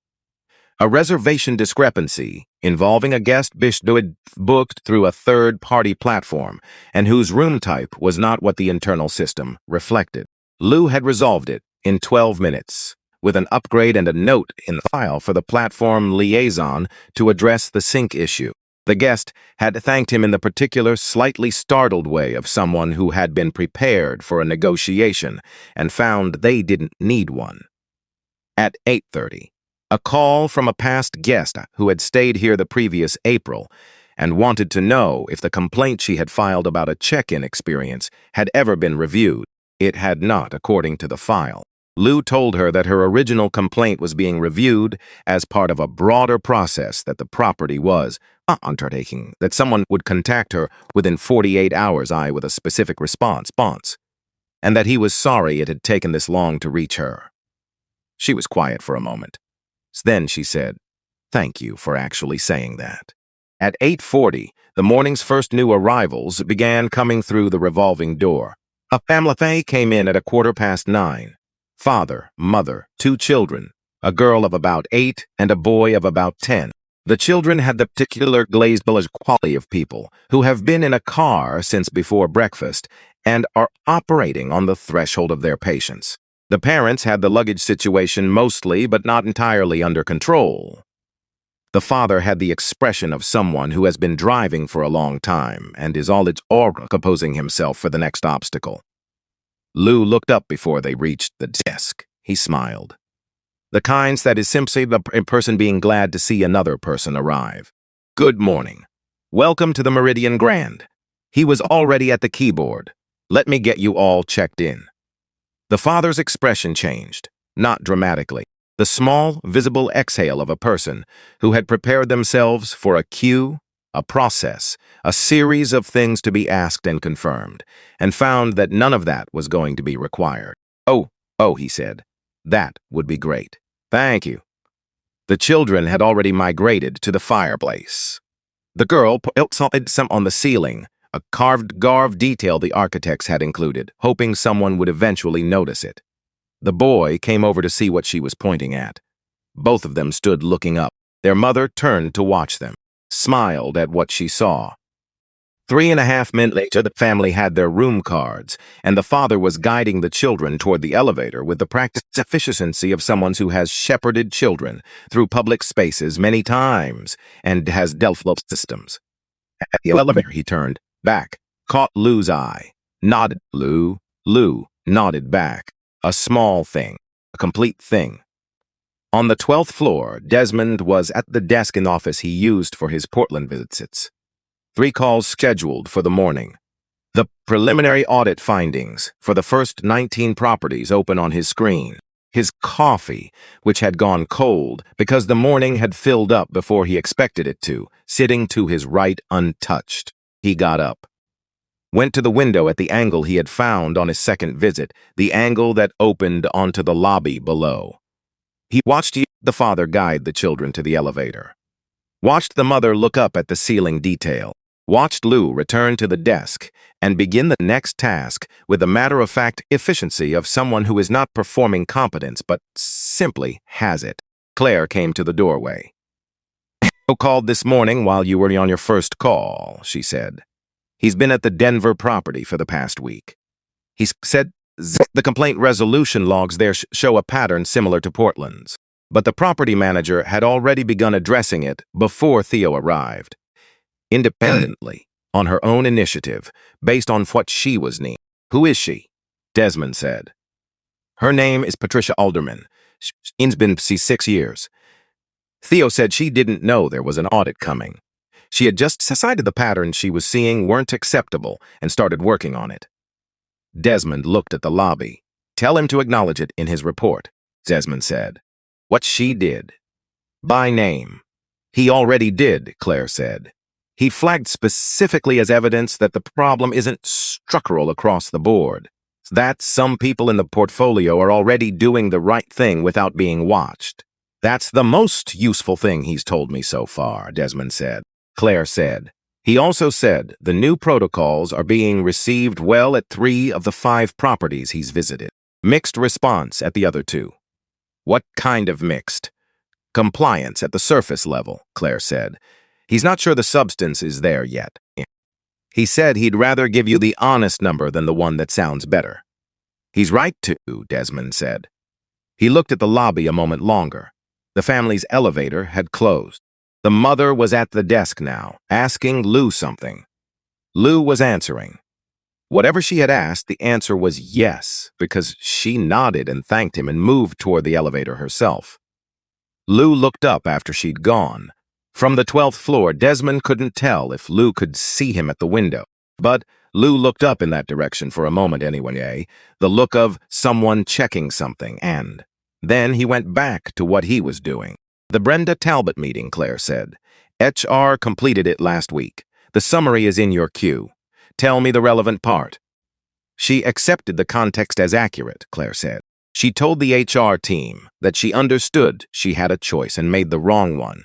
A reservation discrepancy involving a guest who had booked through a third-party platform and whose room type was not what the internal system reflected. Lou had resolved it in 12 minutes, with an upgrade and a note in the file for the platform liaison to address the sync issue. The guest had thanked him in the particular, slightly startled way of someone who had been prepared for a negotiation and found they didn't need one. At 8:30, a call from a past guest who had stayed here the previous April and wanted to know if the complaint she had filed about a check-in experience had ever been reviewed. It had not, according to the file. Lou told her that her original complaint was being reviewed as part of a broader process that the property was undertaking, that someone would contact her within 48 hours with a specific response, and that he was sorry it had taken this long to reach her. She was quiet for a moment. Then she said, "Thank you for actually saying that." At 8:40, the morning's first new arrivals began coming through the revolving door. A family came in at 9:15. Father, mother, 2 children, a girl of about 8 and a boy of about 10. The children had the particular glazed quality of people who have been in a car since before breakfast and are operating on the threshold of their patience. The parents had the luggage situation mostly but not entirely under control. The father had the expression of someone who has been driving for a long time and is all its aura composing himself for the next obstacle. Lou looked up before they reached the desk. He smiled. The kinds that is simply the person being glad to see another person arrive. "Good morning. Welcome to the Meridian Grand." He was already at the keyboard. "Let me get you all checked in." The father's expression changed, not dramatically. The small, visible exhale of a person who had prepared themselves for a cue, a process, a series of things to be asked and confirmed, and found that none of that was going to be required. Oh, he said. "That would be great. Thank you." The children had already migrated to the fireplace. The girl put some on the ceiling, a carved detail the architects had included, hoping someone would eventually notice it. The boy came over to see what she was pointing at. Both of them stood looking up. Their mother turned to watch them, smiled at what she saw. 3.5 minutes later, the family had their room cards, and the father was guiding the children toward the elevator with the practiced efficiency of someone who has shepherded children through public spaces many times and has dealt with systems. At the elevator, he turned back, caught Lou's eye, nodded. Lou nodded back. A small thing, a complete thing. On the 12th floor, Desmond was at the desk in the office he used for his Portland visits. 3 calls scheduled for the morning. The preliminary audit findings for the first 19 properties open on his screen. His coffee, which had gone cold because the morning had filled up before he expected it to, sitting to his right untouched. He got up, went to the window at the angle he had found on his second visit, the angle that opened onto the lobby below. He watched the father guide the children to the elevator, watched the mother look up at the ceiling detail, watched Lou return to the desk and begin the next task with the matter-of-fact efficiency of someone who is not performing competence but simply has it. Claire came to the doorway. "Theo called this morning while you were on your first call," she said. "He's been at the Denver property for the past week. He said the complaint resolution logs there show a pattern similar to Portland's, but the property manager had already begun addressing it before Theo arrived. Independently, on her own initiative, based on what she was needing." "Who is she?" Desmond said. "Her name is Patricia Alderman. She's been 6 years. Theo said she didn't know there was an audit coming. She had just decided the patterns she was seeing weren't acceptable and started working on it." Desmond looked at the lobby. "Tell him to acknowledge it in his report," Desmond said. "What she did. By name." "He already did," Claire said. "He flagged specifically as evidence that the problem isn't structural across the board, that some people in the portfolio are already doing the right thing without being watched." "That's the most useful thing he's told me so far," Desmond said. Claire said. "He also said the new protocols are being received well at 3 of the 5 properties he's visited. Mixed response at the other 2. "What kind of mixed?" "Compliance at the surface level," Claire said. "He's not sure the substance is there yet. He said he'd rather give you the honest number than the one that sounds better." "He's right to," Desmond said. He looked at the lobby a moment longer. The family's elevator had closed. The mother was at the desk now, asking Lou something. Lou was answering. Whatever she had asked, the answer was yes, because she nodded and thanked him and moved toward the elevator herself. Lou looked up after she'd gone. From the 12th floor, Desmond couldn't tell if Lou could see him at the window, but Lou looked up in that direction for a moment anyway, the look of someone checking something, and then he went back to what he was doing. "The Brenda Talbot meeting," Claire said. "HR completed it last week. The summary is in your queue. Tell me the relevant part." She accepted the context as accurate, Claire said. She told the HR team that she understood she had a choice and made the wrong one,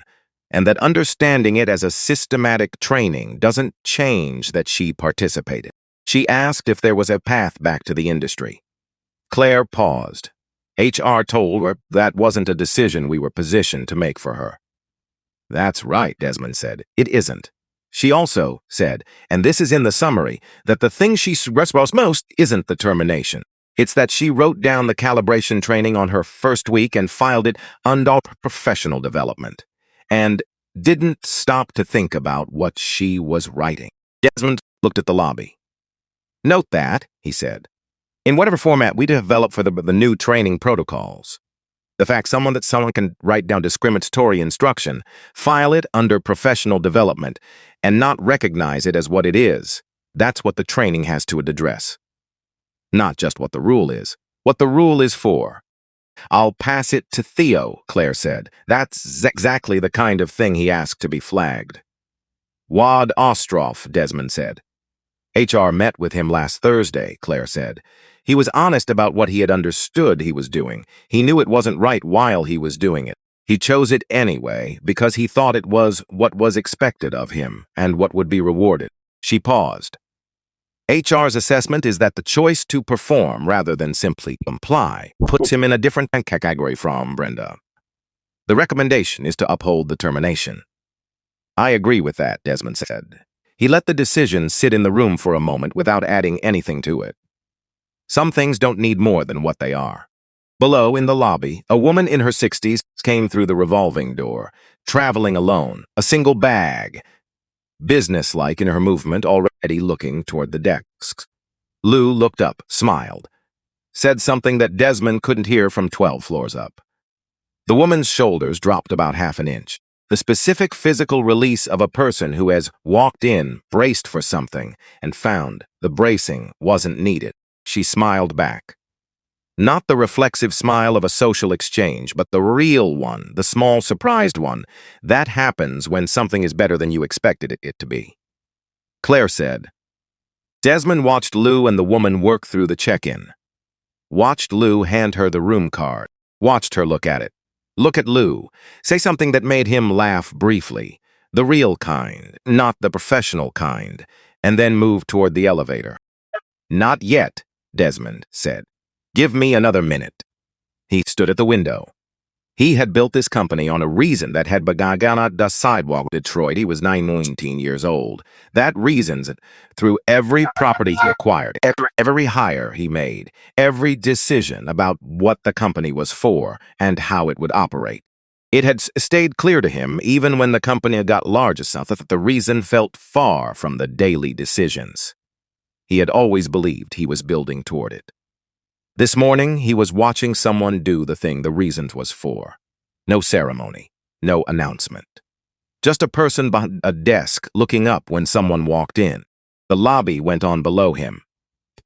and that understanding it as a systematic training doesn't change that she participated. She asked if there was a path back to the industry. Claire paused. HR told her that wasn't a decision we were positioned to make for her. "That's right," Desmond said. "It isn't." She also said, and this is in the summary, that the thing she regrets most isn't the termination. It's that she wrote down the calibration training on her first week and filed it under professional development, and didn't stop to think about what she was writing. Desmond looked at the lobby. "Note that," he said, "in whatever format we develop for the new training protocols. The fact someone can write down discriminatory instruction, file it under professional development, and not recognize it as what it is, that's what the training has to address. Not just what the rule is, what the rule is for." "I'll pass it to Theo," Claire said. "That's exactly the kind of thing he asked to be flagged." "Wad Ostroff," Desmond said. "HR met with him last Thursday," Claire said. "He was honest about what he had understood he was doing. He knew it wasn't right while he was doing it. He chose it anyway because he thought it was what was expected of him and what would be rewarded." She paused. "HR's assessment is that the choice to perform rather than simply comply puts him in a different category from Brenda. The recommendation is to uphold the termination." "I agree with that," Desmond said. He let the decision sit in the room for a moment without adding anything to it. Some things don't need more than what they are. Below, in the lobby, a woman in her 60s came through the revolving door, traveling alone, a single bag, businesslike in her movement, already looking toward the desks. Lou looked up, smiled, said something that Desmond couldn't hear from 12 floors up. The woman's shoulders dropped about half an inch. The specific physical release of a person who has walked in, braced for something, and found the bracing wasn't needed. She smiled back. Not the reflexive smile of a social exchange, but the real one, the small, surprised one. That happens when something is better than you expected it to be. Claire said. Desmond watched Lou and the woman work through the check-in. Watched Lou hand her the room card. Watched her look at it. Look at Lou. Say something that made him laugh briefly. The real kind, not the professional kind. And then move toward the elevator. Not yet, Desmond said. Give me another minute. He stood at the window. He had built this company on a reason that had begun on the sidewalk in Detroit. He was 19 years old. That reasons through every property he acquired, every hire he made, every decision about what the company was for and how it would operate. It had stayed clear to him, even when the company got large enough, that the reason felt far from the daily decisions. He had always believed he was building toward it. This morning, he was watching someone do the thing the reason was for. No ceremony, no announcement. Just a person behind a desk looking up when someone walked in. The lobby went on below him.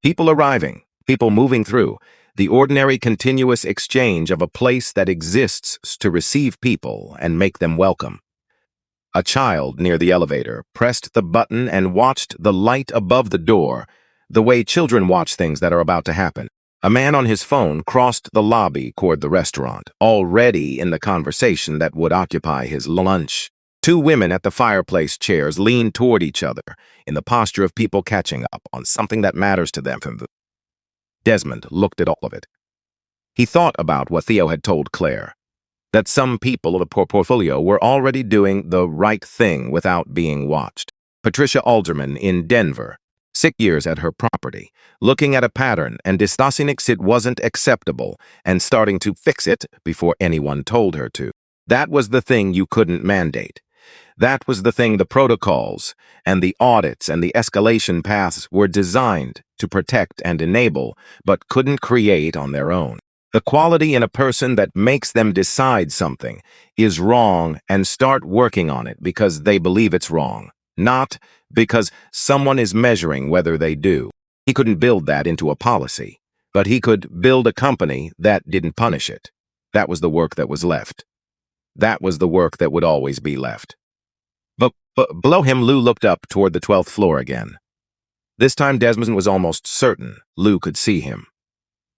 People arriving, people moving through, the ordinary continuous exchange of a place that exists to receive people and make them welcome. A child near the elevator pressed the button and watched the light above the door, the way children watch things that are about to happen. A man on his phone crossed the lobby toward the restaurant, already in the conversation that would occupy his lunch. Two women at the fireplace chairs leaned toward each other, in the posture of people catching up on something that matters to them. Desmond looked at all of it. He thought about what Theo had told Claire, that some people of the portfolio were already doing the right thing without being watched. Patricia Alderman in Denver, 6 years at her property, looking at a pattern and discussing it wasn't acceptable and starting to fix it before anyone told her to. That was the thing you couldn't mandate. That was the thing the protocols and the audits and the escalation paths were designed to protect and enable, but couldn't create on their own. The quality in a person that makes them decide something is wrong and start working on it because they believe it's wrong, not because someone is measuring whether they do. He couldn't build that into a policy, but he could build a company that didn't punish it. That was the work that was left. That was the work that would always be left. But below him, Lou looked up toward the 12th floor again. This time, Desmond was almost certain Lou could see him.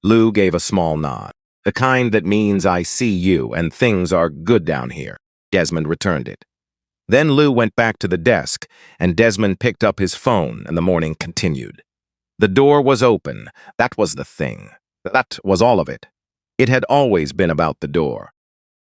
Lou gave a small nod, the kind that means I see you and things are good down here. Desmond returned it. Then Lou went back to the desk, and Desmond picked up his phone, and the morning continued. The door was open. That was the thing. That was all of it. It had always been about the door.